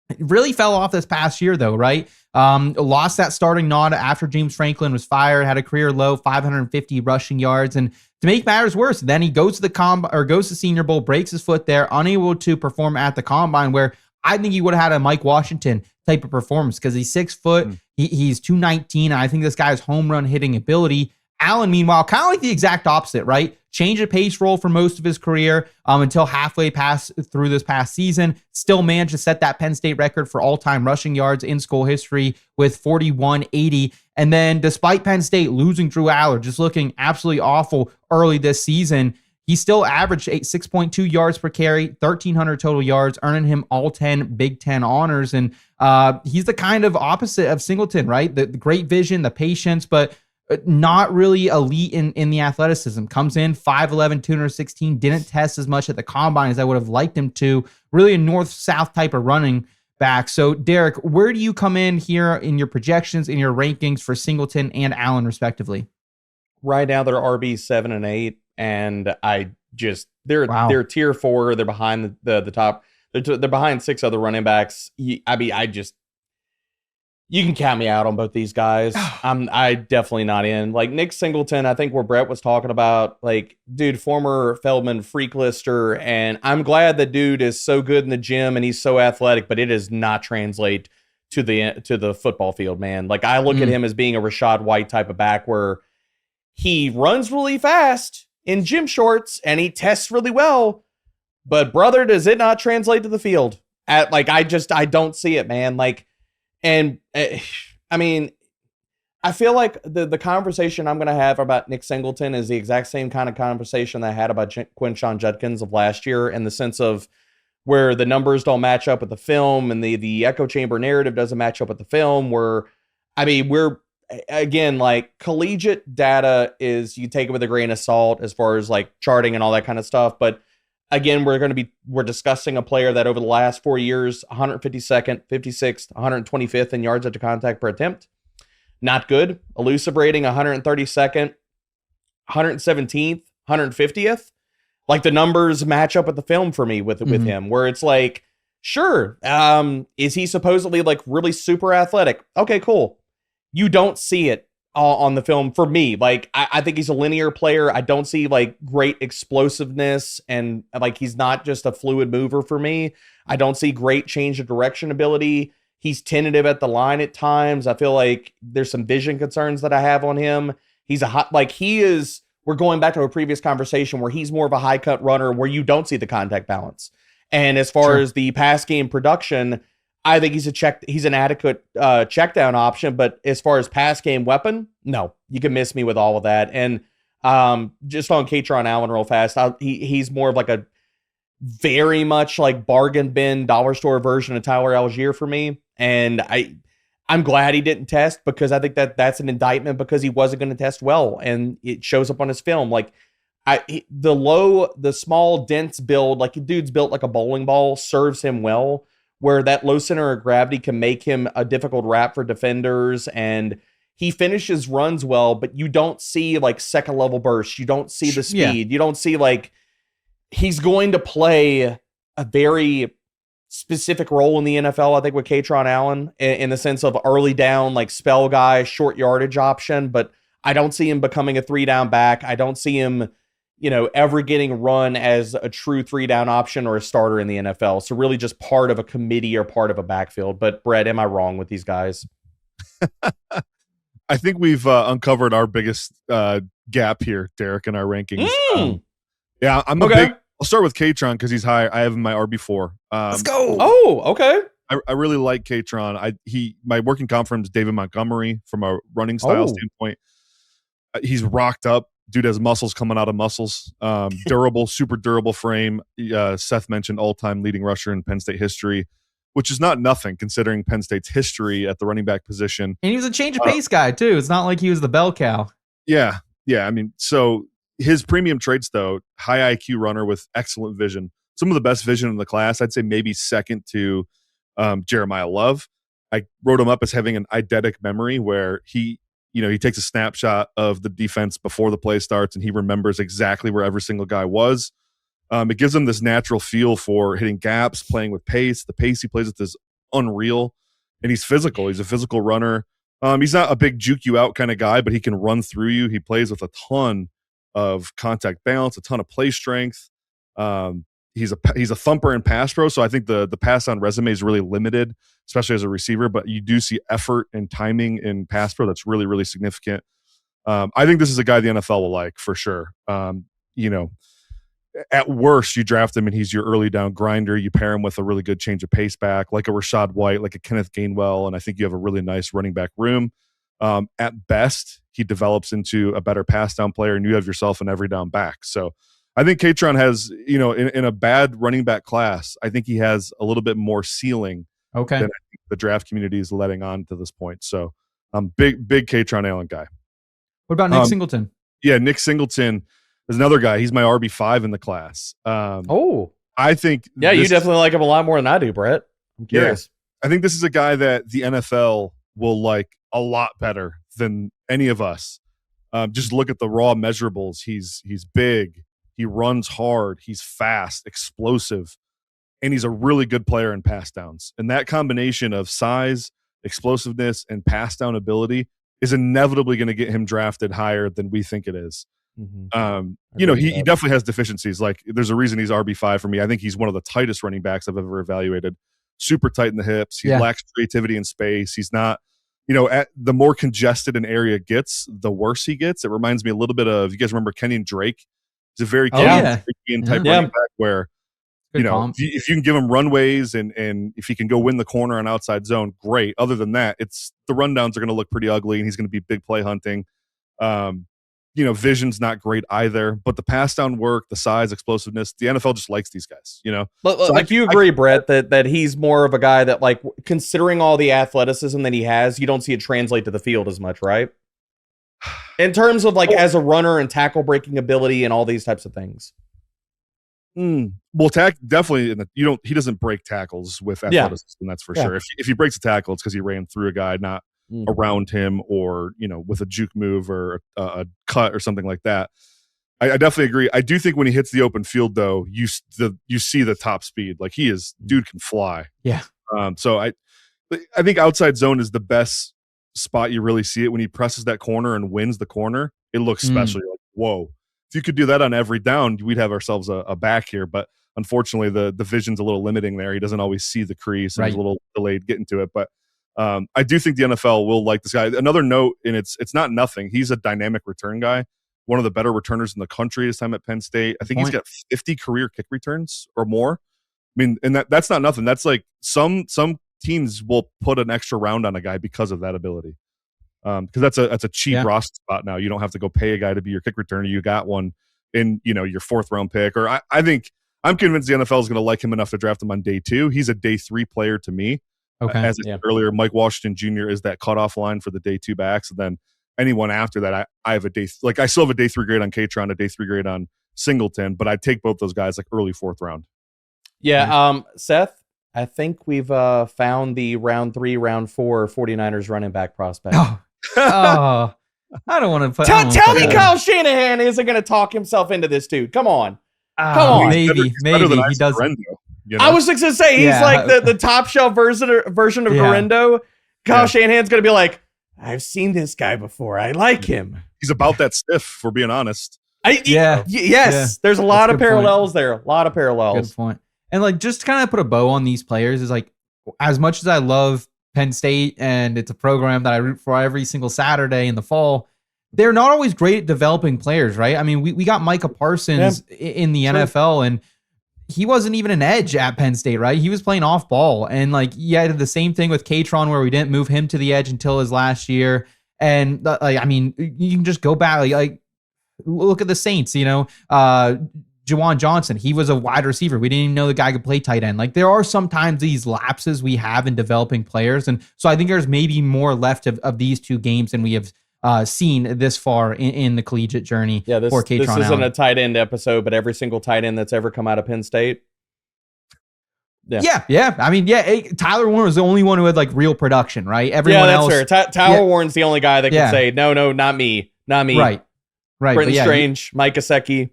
it really fell off this past year, though, right? Lost that starting nod after James Franklin was fired, had a career low 550 rushing yards, and to make matters worse, then he goes to goes to Senior Bowl, breaks his foot there, unable to perform at the combine, where I think he would have had a Mike Washington type of performance because he's 6 foot, he's 219, and I think this guy's home run hitting ability. Allen, meanwhile, kind of like the exact opposite, right? Change of pace role for most of his career until halfway through this past season. Still managed to set that Penn State record for all-time rushing yards in school history with 4,180. And then despite Penn State losing Drew Aller, just looking absolutely awful early this season, he still averaged 6.2 yards per carry, 1,300 total yards, earning him all 10 Big Ten honors. And he's the kind of opposite of Singleton, right? The great vision, the patience, but not really elite in the athleticism. Comes in 5'11", 216, didn't test as much at the combine as I would have liked him to. Really a north-south type of running back. So, Derek, where do you come in here in your projections, in your rankings for Singleton and Allen, respectively? Right now, they're RB 7 and 8, and they're tier 4. They're behind the top. They're behind 6 other running backs. You can count me out on both these guys. I definitely not in. Like Nick Singleton, I think where Brett was talking about, like, dude, former Feldman freak lister, and I'm glad the dude is so good in the gym and he's so athletic, but it does not translate to the football field, man. Like I look at him as being a Rashad White type of back where he runs really fast in gym shorts and he tests really well, but brother, does it not translate to the field? I don't see it, man. Like, and I mean, I feel like the conversation I'm going to have about Nick Singleton is the exact same kind of conversation that I had about Quinshon Judkins of last year, in the sense of where the numbers don't match up with the film and the echo chamber narrative doesn't match up with the film. Where, I mean, we're, again, like, collegiate data is, you take it with a grain of salt as far as like charting and all that kind of stuff. But again, we're discussing a player that over the last 4 years, 152nd, 56th, 125th in yards after contact per attempt. Not good. Elusive rating 132nd, 117th, 150th. Like, the numbers match up with the film for me with him, where it's like, sure, is he supposedly like really super athletic? Okay, cool. You don't see it on the film for me. Like, I think he's a linear player. I don't see like great explosiveness, and like, he's not just a fluid mover for me. I don't see great change of direction ability. He's tentative at the line at times. I feel like there's some vision concerns that I have on him. He's we're going back to a previous conversation where he's more of a high cut runner where you don't see the contact balance. And as far as the pass game production, I think he's an adequate check down option. But as far as pass game weapon, no, you can miss me with all of that. And just on Kaytron Allen real fast, he's more of like a very much like bargain bin dollar store version of Tyler Algier for me. And I'm glad he didn't test, because I think that's an indictment, because he wasn't going to test well, and it shows up on his film. Like, the small dense build, like, dude's built like a bowling ball, serves him well, where that low center of gravity can make him a difficult wrap for defenders, and he finishes runs well, but you don't see like second level bursts. You don't see the speed. Yeah. You don't see like, he's going to play a very specific role in the NFL, I think, with Kaytron Allen, in the sense of early down, like spell guy, short yardage option. But I don't see him becoming a 3-down back. I don't see him, ever getting run as a true 3-down option or a starter in the NFL. So really just part of a committee or part of a backfield. But Brett, am I wrong with these guys? I think we've uncovered our biggest gap here, Derek, in our rankings. Yeah, I'm okay. I'll start with Kaytron because he's high. I have him in my RB4. Let's go. Oh, okay. I really like Kaytron. My working comp from is David Montgomery from a running style standpoint. He's rocked up. Dude has muscles coming out of muscles. Durable, super durable frame. Seth mentioned all-time leading rusher in Penn State history, which is not nothing considering Penn State's history at the running back position. And he was a change of pace guy too. It's not like he was the bell cow. Yeah. I mean, so his premium traits, though, high IQ runner with excellent vision. Some of the best vision in the class. I'd say maybe second to Jeremiyah Love. I wrote him up as having an eidetic memory, where he takes a snapshot of the defense before the play starts, and he remembers exactly where every single guy was. It gives him this natural feel for hitting gaps, playing with pace. The pace he plays with is unreal, and he's physical. He's a physical runner. He's not a big juke you out kind of guy, but he can run through you. He plays with a ton of contact balance, a ton of play strength. He's a thumper in pass pro, so I think the pass on resume is really limited, especially as a receiver. But you do see effort and timing in pass pro that's really, really significant. I think this is a guy the NFL will like for sure. At worst, you draft him and he's your early down grinder. You pair him with a really good change of pace back, like a Rashad White, like a Kenneth Gainwell, and I think you have a really nice running back room. At best, he develops into a better pass down player, and you have yourself an every down back. So I think Kaytron has, in a bad running back class, I think he has a little bit more ceiling than I think the draft community is letting on to this point. So I'm big Kaytron Allen guy. What about Nick Singleton? Yeah, Nick Singleton is another guy. He's my RB5 in the class. I think you definitely like him a lot more than I do, Brett. I'm curious. Yeah, I think this is a guy that the NFL will like a lot better than any of us. Just look at the raw measurables. He's big. He runs hard. He's fast, explosive, and he's a really good player in pass downs. And that combination of size, explosiveness, and pass down ability is inevitably going to get him drafted higher than we think it is. Mm-hmm. He definitely has deficiencies. Like, there's a reason he's RB5 for me. I think he's one of the tightest running backs I've ever evaluated. Super tight in the hips. He lacks creativity in space. He's not, at the more congested an area gets, the worse he gets. It reminds me a little bit of, you guys remember Kenyon Drake? He's a very type running back where if you can give him runways and if he can go win the corner on outside zone, great. Other than that, the rundowns are going to look pretty ugly, and he's going to be big play hunting. Vision's not great either, but the pass down work, the size, explosiveness, the NFL just likes these guys, But so you agree, Brett, that he's more of a guy that, like, considering all the athleticism that he has, you don't see it translate to the field as much, right? In terms of, like, as a runner and tackle breaking ability and all these types of things. Well, definitely, he doesn't break tackles with athleticism, that's for sure. If he breaks a tackle, it's because he ran through a guy, not around him, or with a juke move or a cut or something like that. I definitely agree. I do think when he hits the open field, though, you see the top speed. Like, dude can fly. Yeah. So I think outside zone is the best spot you really see it. When he presses that corner and wins the corner, it looks special. You're like, whoa. If you could do that on every down, we'd have ourselves a back here. But unfortunately, the vision's a little limiting there. He doesn't always see the crease, and he's a little delayed getting to it. But I do think the NFL will like this guy. Another note, and it's not nothing. He's a dynamic return guy, one of the better returners in the country this time at Penn State. I think he's got 50 career kick returns or more. I mean, and that's not nothing. That's like some teams will put an extra round on a guy because of that ability. Because that's a cheap roster spot now. You don't have to go pay a guy to be your kick returner. You got one in your 4th round pick. Or I think I'm convinced the NFL is going to like him enough to draft him on day 2. He's a day 3 player to me. Okay. As I said earlier, Mike Washington Jr. is that cutoff line for the day 2 backs. And then anyone after that, I have I still have a day 3 grade on Kaytron, a day 3 grade on Singleton, but I'd take both those guys like early 4th round. Yeah. Seth, I think we've found the round 3, round 4 49ers running back prospect. I don't want to put. Tell me Kyle Shanahan isn't going to talk himself into this dude. Come on. Come on. Maybe he does. I was just going to say, he's like the top shelf version of Garendo. Kyle Shanahan's going to be like, I've seen this guy before. I like him. He's about that stiff, for being honest. Yes. There's a lot of parallels there. A lot of parallels. Good point. And like, just to kind of put a bow on these players is like, as much as I love Penn State and it's a program that I root for every single Saturday in the fall, they're not always great at developing players, right? I mean, we got Micah Parsons in the NFL, and he wasn't even an edge at Penn State, right? He was playing off ball. And like, did the same thing with Kaytron, where we didn't move him to the edge until his last year. And I mean, you can just go back, like look at the Saints, Bijan Johnson, he was a wide receiver. We didn't even know the guy could play tight end. Like, there are sometimes these lapses we have in developing players. And so I think there's maybe more left of these 2 games than we have seen this far in the collegiate journey for Kaytron Allen. This isn't a tight end episode, but every single tight end that's ever come out of Penn State. Yeah. I mean, Tyler Warren was the only one who had like real production, right? Everyone else. Fair. Tyler Warren's the only guy that can say, no, not me. Right. Brenton Strange, Mike Gesicki.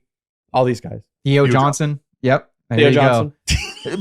All these guys. Theo Johnson. Yep. Theo Johnson.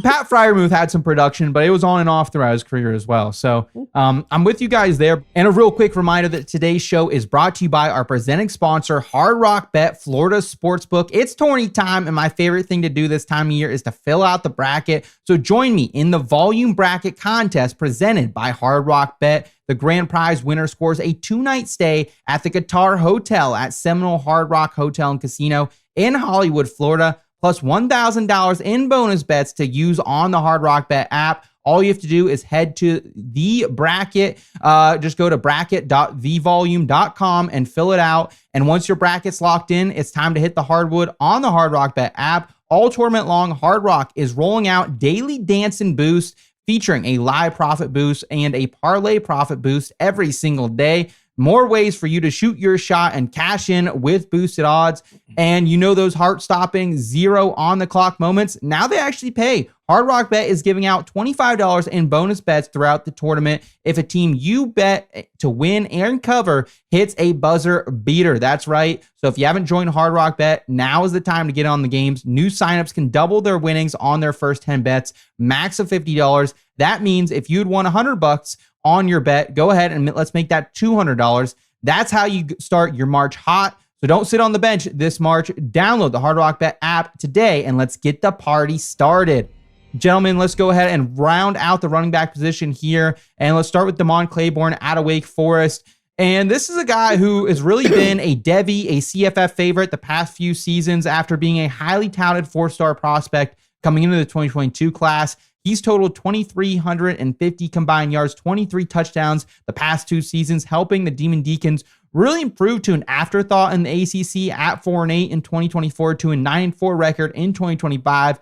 Pat Fryermuth had some production, but it was on and off throughout his career as well. So I'm with you guys there. And a real quick reminder that today's show is brought to you by our presenting sponsor, Hard Rock Bet, Florida Sportsbook. It's tourney time, and my favorite thing to do this time of year is to fill out the bracket. So join me in the volume bracket contest presented by Hard Rock Bet. The grand prize winner scores a 2-night stay at the Guitar Hotel at Seminole Hard Rock Hotel and Casino in Hollywood, Florida, plus $1,000 in bonus bets to use on the Hard Rock Bet app. All you have to do is head to the bracket. Just go to bracket.thevolume.com and fill it out. And once your bracket's locked in, it's time to hit the hardwood on the Hard Rock Bet app. All tournament long, Hard Rock is rolling out daily dance and boost, featuring a live profit boost and a parlay profit boost every single day. More ways for you to shoot your shot and cash in with boosted odds. And those heart-stopping 0 on-the-clock moments, now they actually pay. Hard Rock Bet is giving out $25 in bonus bets throughout the tournament if a team you bet to win and cover hits a buzzer beater. That's right. So if you haven't joined Hard Rock Bet, now is the time to get on the games. New signups can double their winnings on their first 10 bets, max of $50. That means if you'd won $100 on your bet, go ahead and let's make that $200. That's how you start your March hot. So don't sit on the bench this March. Download the Hard Rock Bet app today and let's get the party started. Gentlemen, let's go ahead and round out the running back position here. And let's start with Damon Claiborne out of Wake Forest. And this is a guy who has really been a Devy, a CFF favorite the past few seasons after being a highly touted 4-star prospect coming into the 2022 class. He's totaled 2,350 combined yards, 23 touchdowns the past 2 seasons, helping the Demon Deacons really improve to an afterthought in the ACC at 4-8 in 2024 to a 9-4 record in 2025.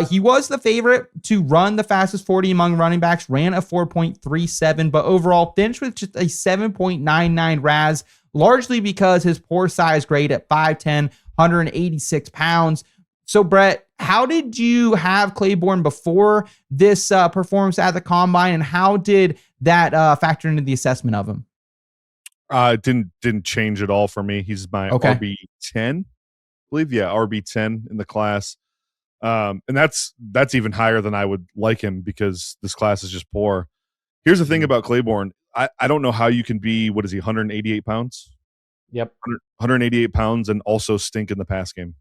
He was the favorite to run the fastest 40 among running backs, ran a 4.37, but overall finished with just a 7.99 RAS, largely because his poor size grade at 5'10", 186 pounds. So, Brett, how did you have Claiborne before this performance at the Combine, and how did that factor into the assessment of him? It didn't change at all for me. He's my RB10, I believe. Yeah, RB10 in the class. And that's even higher than I would like him because this class is just poor. Here's the thing about Claiborne. I don't know how you can be, what is he, 188 pounds? Yep. 188 pounds and also stink in the pass game.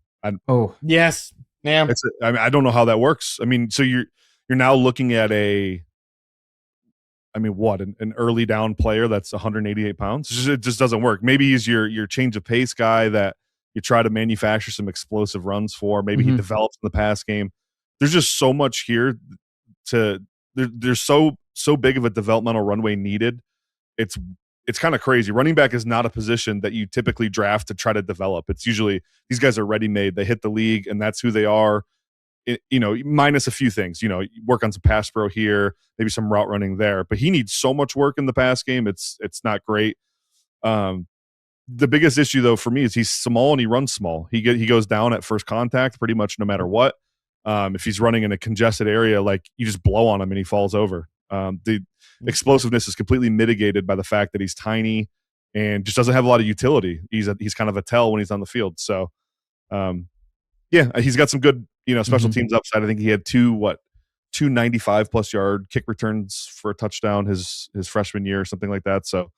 Yes. Yeah. I don't know how that works. I mean, so you're now looking at an early down player that's 188 pounds. It just doesn't work. Maybe he's your change of pace guy that you try to manufacture some explosive runs for. Maybe he develops in the pass game. There's just so much here there's so big of a developmental runway needed. It's kind of crazy. Running back is not a position that you typically draft to try to develop. It's usually these guys are ready-made. They hit the league and that's who they are. Minus a few things, work on some pass pro here, maybe some route running there, but he needs so much work in the pass game. It's not great. The biggest issue though for me is he's small and he runs small. He goes down at first contact pretty much no matter what. If he's running in a congested area, like you just blow on him and he falls over. The explosiveness is completely mitigated by the fact that he's tiny and just doesn't have a lot of utility. He's kind of a tell when he's on the field. So, he's got some good, special teams upside. I think he had 295 plus yard kick returns for a touchdown his freshman year or something like that. So,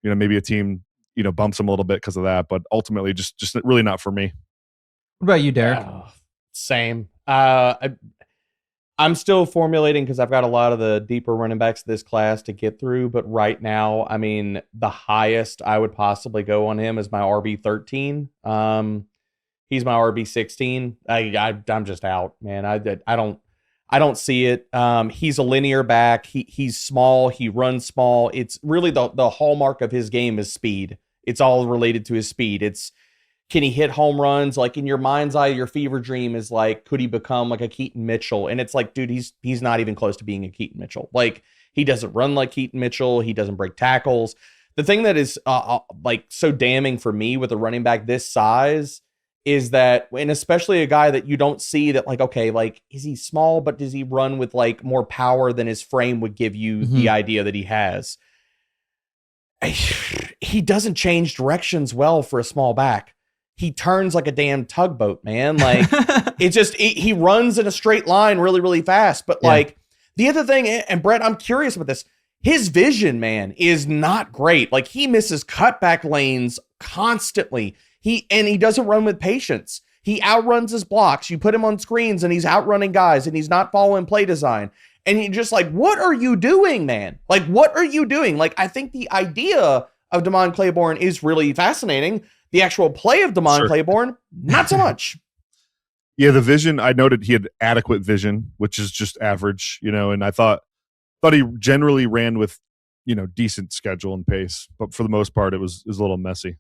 maybe a team, bumps him a little bit because of that, but ultimately just really not for me. What about you, Derek? Same. I'm still formulating because I've got a lot of the deeper running backs of this class to get through. But right now, I mean, the highest I would possibly go on him is my RB13. He's my RB16. I'm just out, man. I don't see it. He's a linear back. He's small. He runs small. It's really the hallmark of his game is speed. It's all related to his speed. Can he hit home runs? Like in your mind's eye, your fever dream is like, could he become like a Keaton Mitchell? And it's like, dude, he's not even close to being a Keaton Mitchell. Like he doesn't run like Keaton Mitchell. He doesn't break tackles. The thing that is like so damning for me with a running back this size is that, and especially a guy that you don't see that like, okay, like, is he small, but does he run with like more power than his frame would give you the idea that he has? He doesn't change directions well for a small back. He turns like a damn tugboat, man. Like he runs in a straight line really, really fast. But like the other thing, and Brett, I'm curious about this. His vision, man, is not great. Like he misses cutback lanes constantly. He doesn't run with patience. He outruns his blocks. You put him on screens and he's outrunning guys and he's not following play design. And you're just like, what are you doing, man? Like, what are you doing? Like, I think the idea of Damon Claiborne is really fascinating. The actual play of Damon Claiborne, not so much. Yeah, the vision, I noted he had adequate vision, which is just average, and I thought he generally ran with, decent schedule and pace. But for the most part, it was a little messy.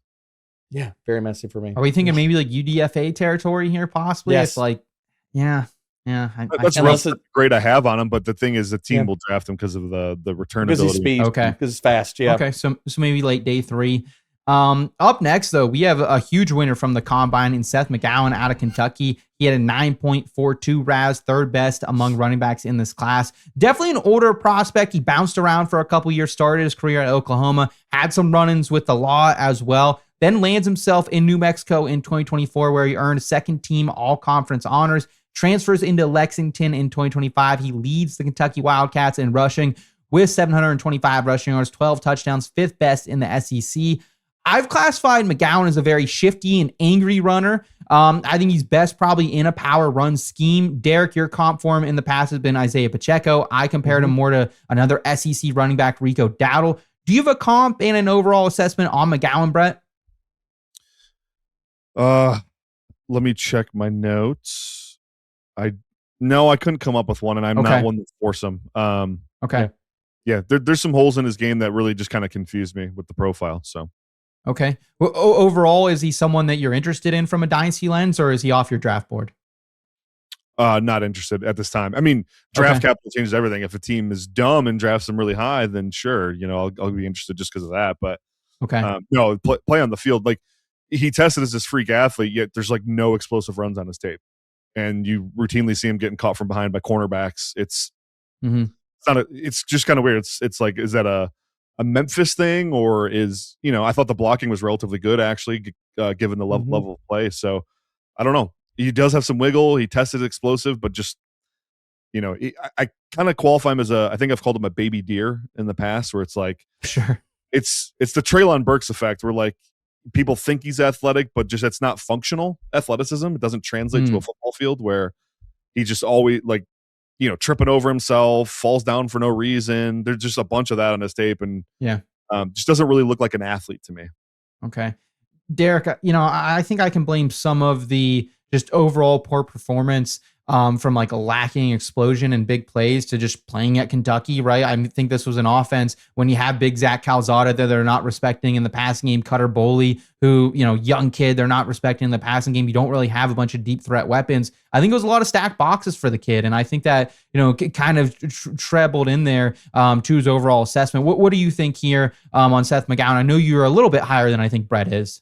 Yeah, very messy for me. Are we thinking maybe like UDFA territory here, possibly? Yes. It's like, yeah. That's the grade I have on him, but the thing is the team will draft him because of the return because ability. He's speed. Okay. Because it's fast, yeah. Okay, so maybe late day 3. Up next, though, we have a huge winner from the Combine in Seth McGowan out of Kentucky. He had a 9.42 RAS, third best among running backs in this class. Definitely an older prospect. He bounced around for a couple years, started his career at Oklahoma, had some run-ins with the law as well, then lands himself in New Mexico in 2024, where he earned second-team all-conference honors, transfers into Lexington in 2025. He leads the Kentucky Wildcats in rushing with 725 rushing yards, 12 touchdowns, fifth best in the SEC. I've classified McGowan as a very shifty and angry runner. I think he's best probably in a power run scheme. Derek, your comp for him in the past has been Isaiah Pacheco. I compared him more to another SEC running back, Rico Dowdle. Do you have a comp and an overall assessment on McGowan, Brett? Let me check my notes. No, I couldn't come up with one, and I'm not one to force him. Okay. Yeah, there's some holes in his game that really just kind of confused me with the profile. So, okay. Well, overall, is he someone that you're interested in from a dynasty lens, or is he off your draft board? Not interested at this time. I mean, draft capital changes everything. If a team is dumb and drafts them really high, then sure, I'll be interested just because of that. But no, play on the field. Like, he tested as this freak athlete, yet there's like no explosive runs on his tape, and you routinely see him getting caught from behind by cornerbacks. It's it's just kind of weird. It's like, is that a Memphis thing, or is, I thought the blocking was relatively good actually, given the level of play. So I don't know. He does have some wiggle. He tested explosive, but just, I kind of qualify him as I think I've called him a baby deer in the past, where it's like, sure, it's the Treylon Burks effect, where like people think he's athletic, but just it's not functional athleticism. It doesn't translate to a football field, where he just always like, tripping over himself, falls down for no reason. There's just a bunch of that on his tape, and just doesn't really look like an athlete to me. Okay. Derek, I think I can blame some of the just overall poor performance from like a lacking explosion and big plays to just playing at Kentucky, right? I think this was an offense when you have big Zach Calzada that they're not respecting in the passing game, Cutter Boley, who, young kid, they're not respecting in the passing game. You don't really have a bunch of deep threat weapons. I think it was a lot of stacked boxes for the kid. And I think that, kind of trebled in there to his overall assessment. What do you think here on Seth McGowan? I know you're a little bit higher than I think Brett is.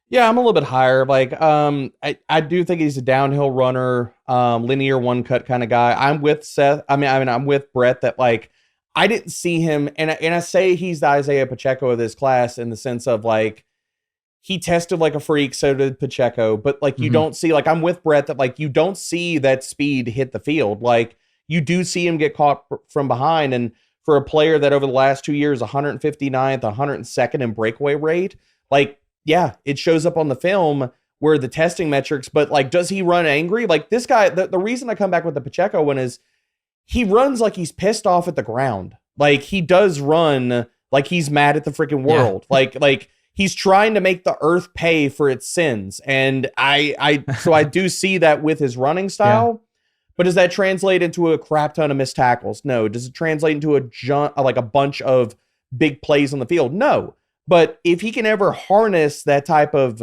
Yeah, I'm a little bit higher. Like, I do think he's a downhill runner, linear one cut kind of guy. I'm with Seth. I mean, I'm with Brett that like, I didn't see him. And I say he's the Isaiah Pacheco of this class in the sense of like, he tested like a freak. So did Pacheco, but like, you don't see, like, I'm with Brett that like, you don't see that speed hit the field. Like, you do see him get caught from behind. And for a player that over the last 2 years, 159th, 102nd in breakaway rate, like, yeah, it shows up on the film where the testing metrics, but like, does he run angry? Like this guy, the reason I come back with the Pacheco one is he runs like he's pissed off at the ground. Like he does run like he's mad at the freaking world. Yeah. Like he's trying to make the earth pay for its sins. And so I do see that with his running style, but does that translate into a crap ton of missed tackles? No. Does it translate into like a bunch of big plays on the field? No. But if he can ever harness that type of,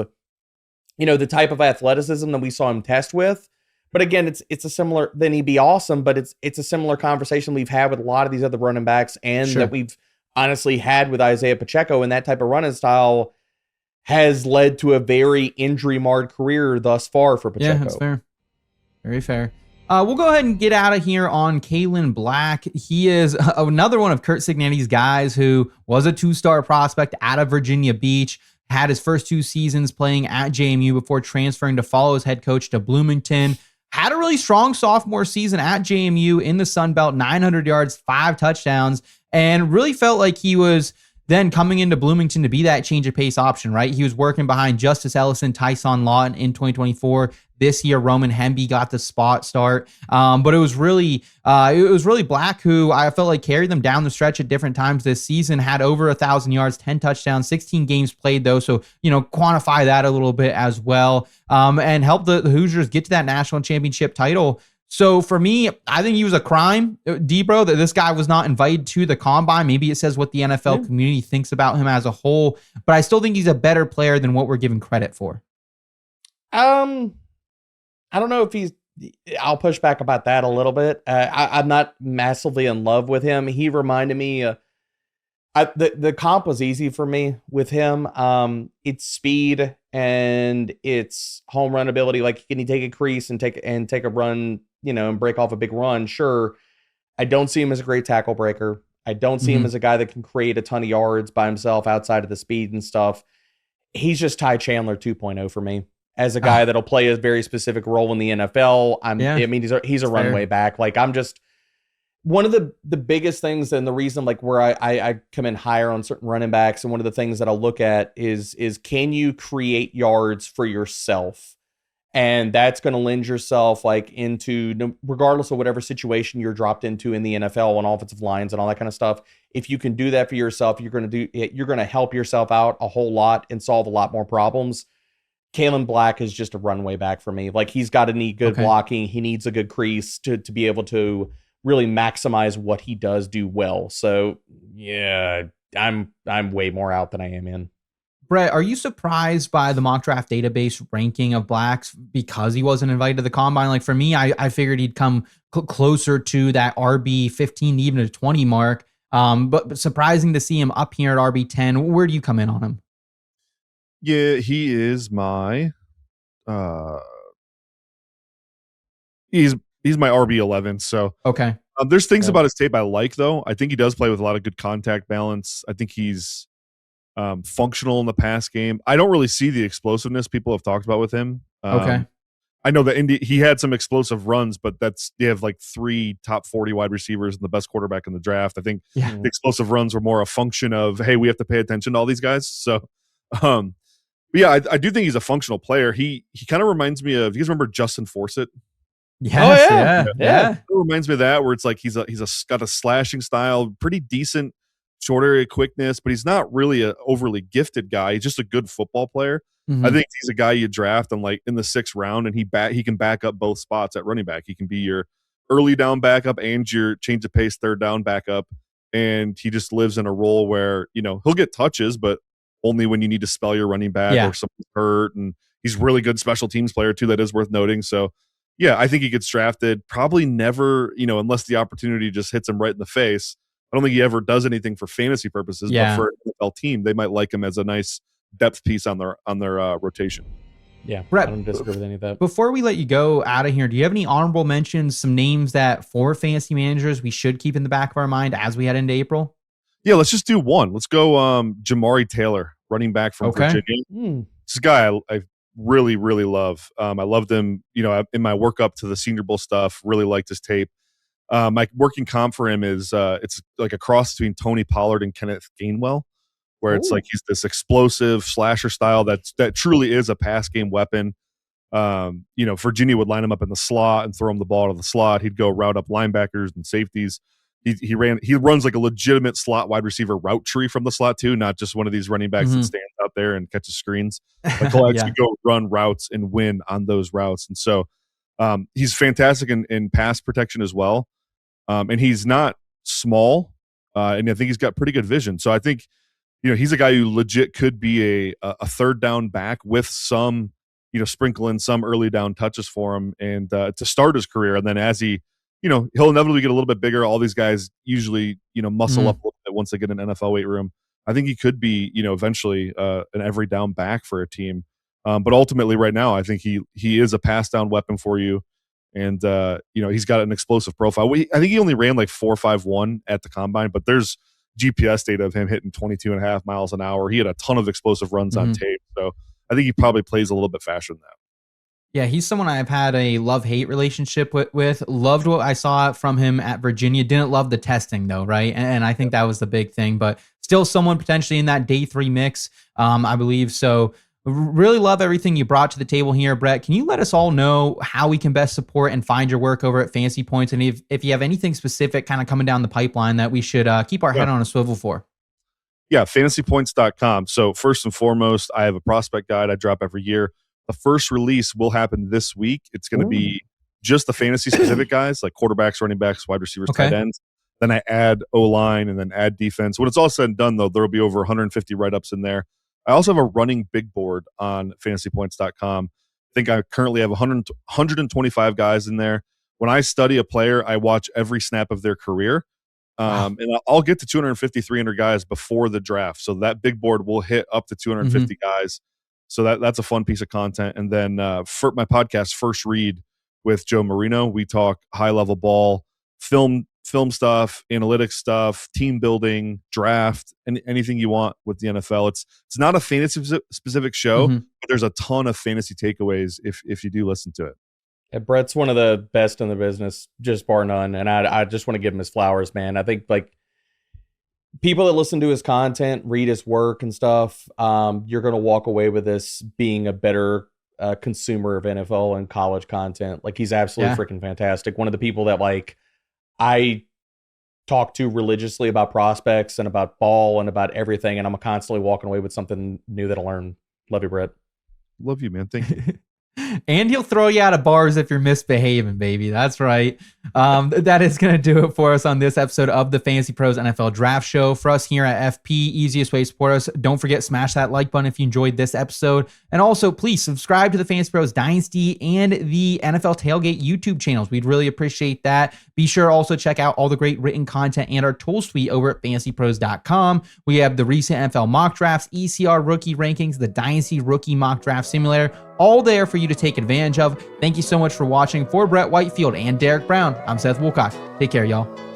the type of athleticism that we saw him test with, but again, it's a similar, then he'd be awesome, but it's a similar conversation we've had with a lot of these other running backs and that we've honestly had with Isaiah Pacheco, and that type of running style has led to a very injury-marred career thus far for Pacheco. Yeah, that's fair. Very fair. We'll go ahead and get out of here on Kaelon Black. He is another one of Curt Cignetti's guys who was a 2-star prospect out of Virginia Beach, had his first 2 seasons playing at JMU before transferring to follow his head coach to Bloomington. Had a really strong sophomore season at JMU in the Sun Belt, 900 yards, 5 touchdowns, and really felt like he was then coming into Bloomington to be that change of pace option, right? He was working behind Justice Ellison, Tyson Lawton in 2024. This year, Roman Hemby got the spot start. But it was really Black who I felt like carried them down the stretch at different times this season, had over 1,000 yards, 10 touchdowns, 16 games played though. So, quantify that a little bit as well. And help the Hoosiers get to that national championship title. So for me, I think he was a crime, Debro, that this guy was not invited to the combine. Maybe it says what the NFL community thinks about him as a whole, but I still think he's a better player than what we're giving credit for. I don't know if I'll push back about that a little bit. I'm not massively in love with him. He reminded me, the comp was easy for me with him. It's speed and it's home run ability. Like, can he take a crease and take a run, and break off a big run? Sure. I don't see him as a great tackle breaker. I don't see him as a guy that can create a ton of yards by himself outside of the speed and stuff. He's just Ty Chandler 2.0 for me. As a guy that'll play a very specific role in the NFL. I mean, he's a runway back. Like, I'm just one of the biggest things, and the reason like where I come in higher on certain running backs, and one of the things that I'll look at is can you create yards for yourself? And that's going to lend yourself like into, regardless of whatever situation you're dropped into in the NFL on offensive lines and all that kind of stuff. If you can do that for yourself, you're going to help yourself out a whole lot and solve a lot more problems. Kaelon Black is just a runway back for me. Like, he's got to need good blocking. He needs a good crease to be able to really maximize what he does do well. So yeah, I'm way more out than I am in. Brett, are you surprised by the mock draft database ranking of Blacks because he wasn't invited to the combine? Like, for me, I figured he'd come closer to that RB 15, even to 20 mark. But surprising to see him up here at RB 10. Where do you come in on him? Yeah, he is my he's my RB 11. So okay. There's things about his tape I like, though. I think he does play with a lot of good contact balance. I think he's functional in the pass game. I don't really see the explosiveness people have talked about with him. Okay. I know that he had some explosive runs, but they have like 3 top 40 wide receivers and the best quarterback in the draft. I think the explosive runs were more a function of, hey, we have to pay attention to all these guys. So, but yeah, I do think he's a functional player. He kind of reminds me of, you guys remember Justin Forsett? Yes, yeah. It reminds me of that, where it's like he's got a slashing style, pretty decent short area quickness, but he's not really a overly gifted guy. He's just a good football player. I think he's a guy you draft in the 6th round, and he can back up both spots at running back. He can be your early down backup and your change of pace 3rd down backup, and he just lives in a role where he'll get touches, but only when you need to spell your running back or something's hurt. And he's a really good special teams player too. That is worth noting. So yeah, I think he gets drafted. Probably never, unless the opportunity just hits him right in the face. I don't think he ever does anything for fantasy purposes, but for an NFL team, they might like him as a nice depth piece on their rotation. Yeah, Brett, I don't disagree with any of that. Before we let you go out of here, do you have any honorable mentions, some names that for fantasy managers we should keep in the back of our mind as we head into April? Yeah, let's just do one. Let's go Jamari Taylor, running back from Virginia. This guy I really, really love. I loved him, in my workup to the Senior Bowl stuff. Really liked his tape. My working comp for him is it's like a cross between Tony Pollard and Kenneth Gainwell, where it's like he's this explosive slasher style that truly is a pass game weapon. Virginia would line him up in the slot and throw him the ball to the slot. He'd go route up linebackers and safeties. He runs like a legitimate slot wide receiver route tree from the slot too, not just one of these running backs that stands out there and catches screens. Like he'll actually go run routes and win on those routes. And so he's fantastic in pass protection as well. And he's not small, and I think he's got pretty good vision. So I think he's a guy who legit could be a 3rd down back with some sprinkle in some early down touches for him, and to start his career. And then as he'll inevitably get a little bit bigger. All these guys usually muscle up a little bit once they get an NFL weight room. I think he could be eventually an every down back for a team. But ultimately right now, I think he is a pass down weapon for you. And he's got an explosive profile. I think he only ran like 4.51 at the combine, but there's GPS data of him hitting 22.5 miles an hour. He had a ton of explosive runs on tape. So I think he probably plays a little bit faster than that. Yeah, he's someone I've had a love-hate relationship with. Loved what I saw from him at Virginia. Didn't love the testing, though, right? And I think that was the big thing. But still someone potentially in that day 3 mix, I believe. So really love everything you brought to the table here, Brett. Can you let us all know how we can best support and find your work over at Fantasy Points? And if you have anything specific kind of coming down the pipeline that we should keep our head on a swivel for? Yeah, fantasypoints.com. So first and foremost, I have a prospect guide I drop every year. The first release will happen this week. It's going to be just the fantasy specific guys like quarterbacks, running backs, wide receivers, tight ends. Then I add O-line and then add defense. When it's all said and done, though, there will be over 150 write-ups in there. I also have a running big board on fantasypoints.com. I think I currently have 125 guys in there. When I study a player, I watch every snap of their career. And I'll get to 250, 300 guys before the draft. So that big board will hit up to 250 guys. So that's a fun piece of content. And then for my podcast, First Read with Joe Marino, we talk high-level ball, film stuff, analytics stuff, team building, draft, and anything you want with the NFL. It's not a fantasy specific show, but there's a ton of fantasy takeaways if you do listen to it. Yeah, Brett's one of the best in the business, just bar none. And I just want to give him his flowers, man. I think like people that listen to his content, read his work and stuff, you're going to walk away with this being a better consumer of NFL and college content. Like he's absolutely freaking fantastic. One of the people that like I talk to religiously about prospects and about ball and about everything. And I'm constantly walking away with something new that I learn. Love you, Brett. Love you, man. Thank you. And he'll throw you out of bars if you're misbehaving, baby. That's right. That is going to do it for us on this episode of the Fantasy Pros NFL Draft Show. For us here at FP, easiest way to support us. Don't forget, smash that like button if you enjoyed this episode. And also, please subscribe to the Fantasy Pros Dynasty and the NFL Tailgate YouTube channels. We'd really appreciate that. Be sure also check out all the great written content and our tool suite over at FantasyPros.com. We have the recent NFL mock drafts, ECR rookie rankings, the Dynasty rookie mock draft simulator, all there for you to take advantage of. Thank you so much for watching. For Brett Whitefield and Derek Brown, I'm Seth Woolcock. Take care, y'all.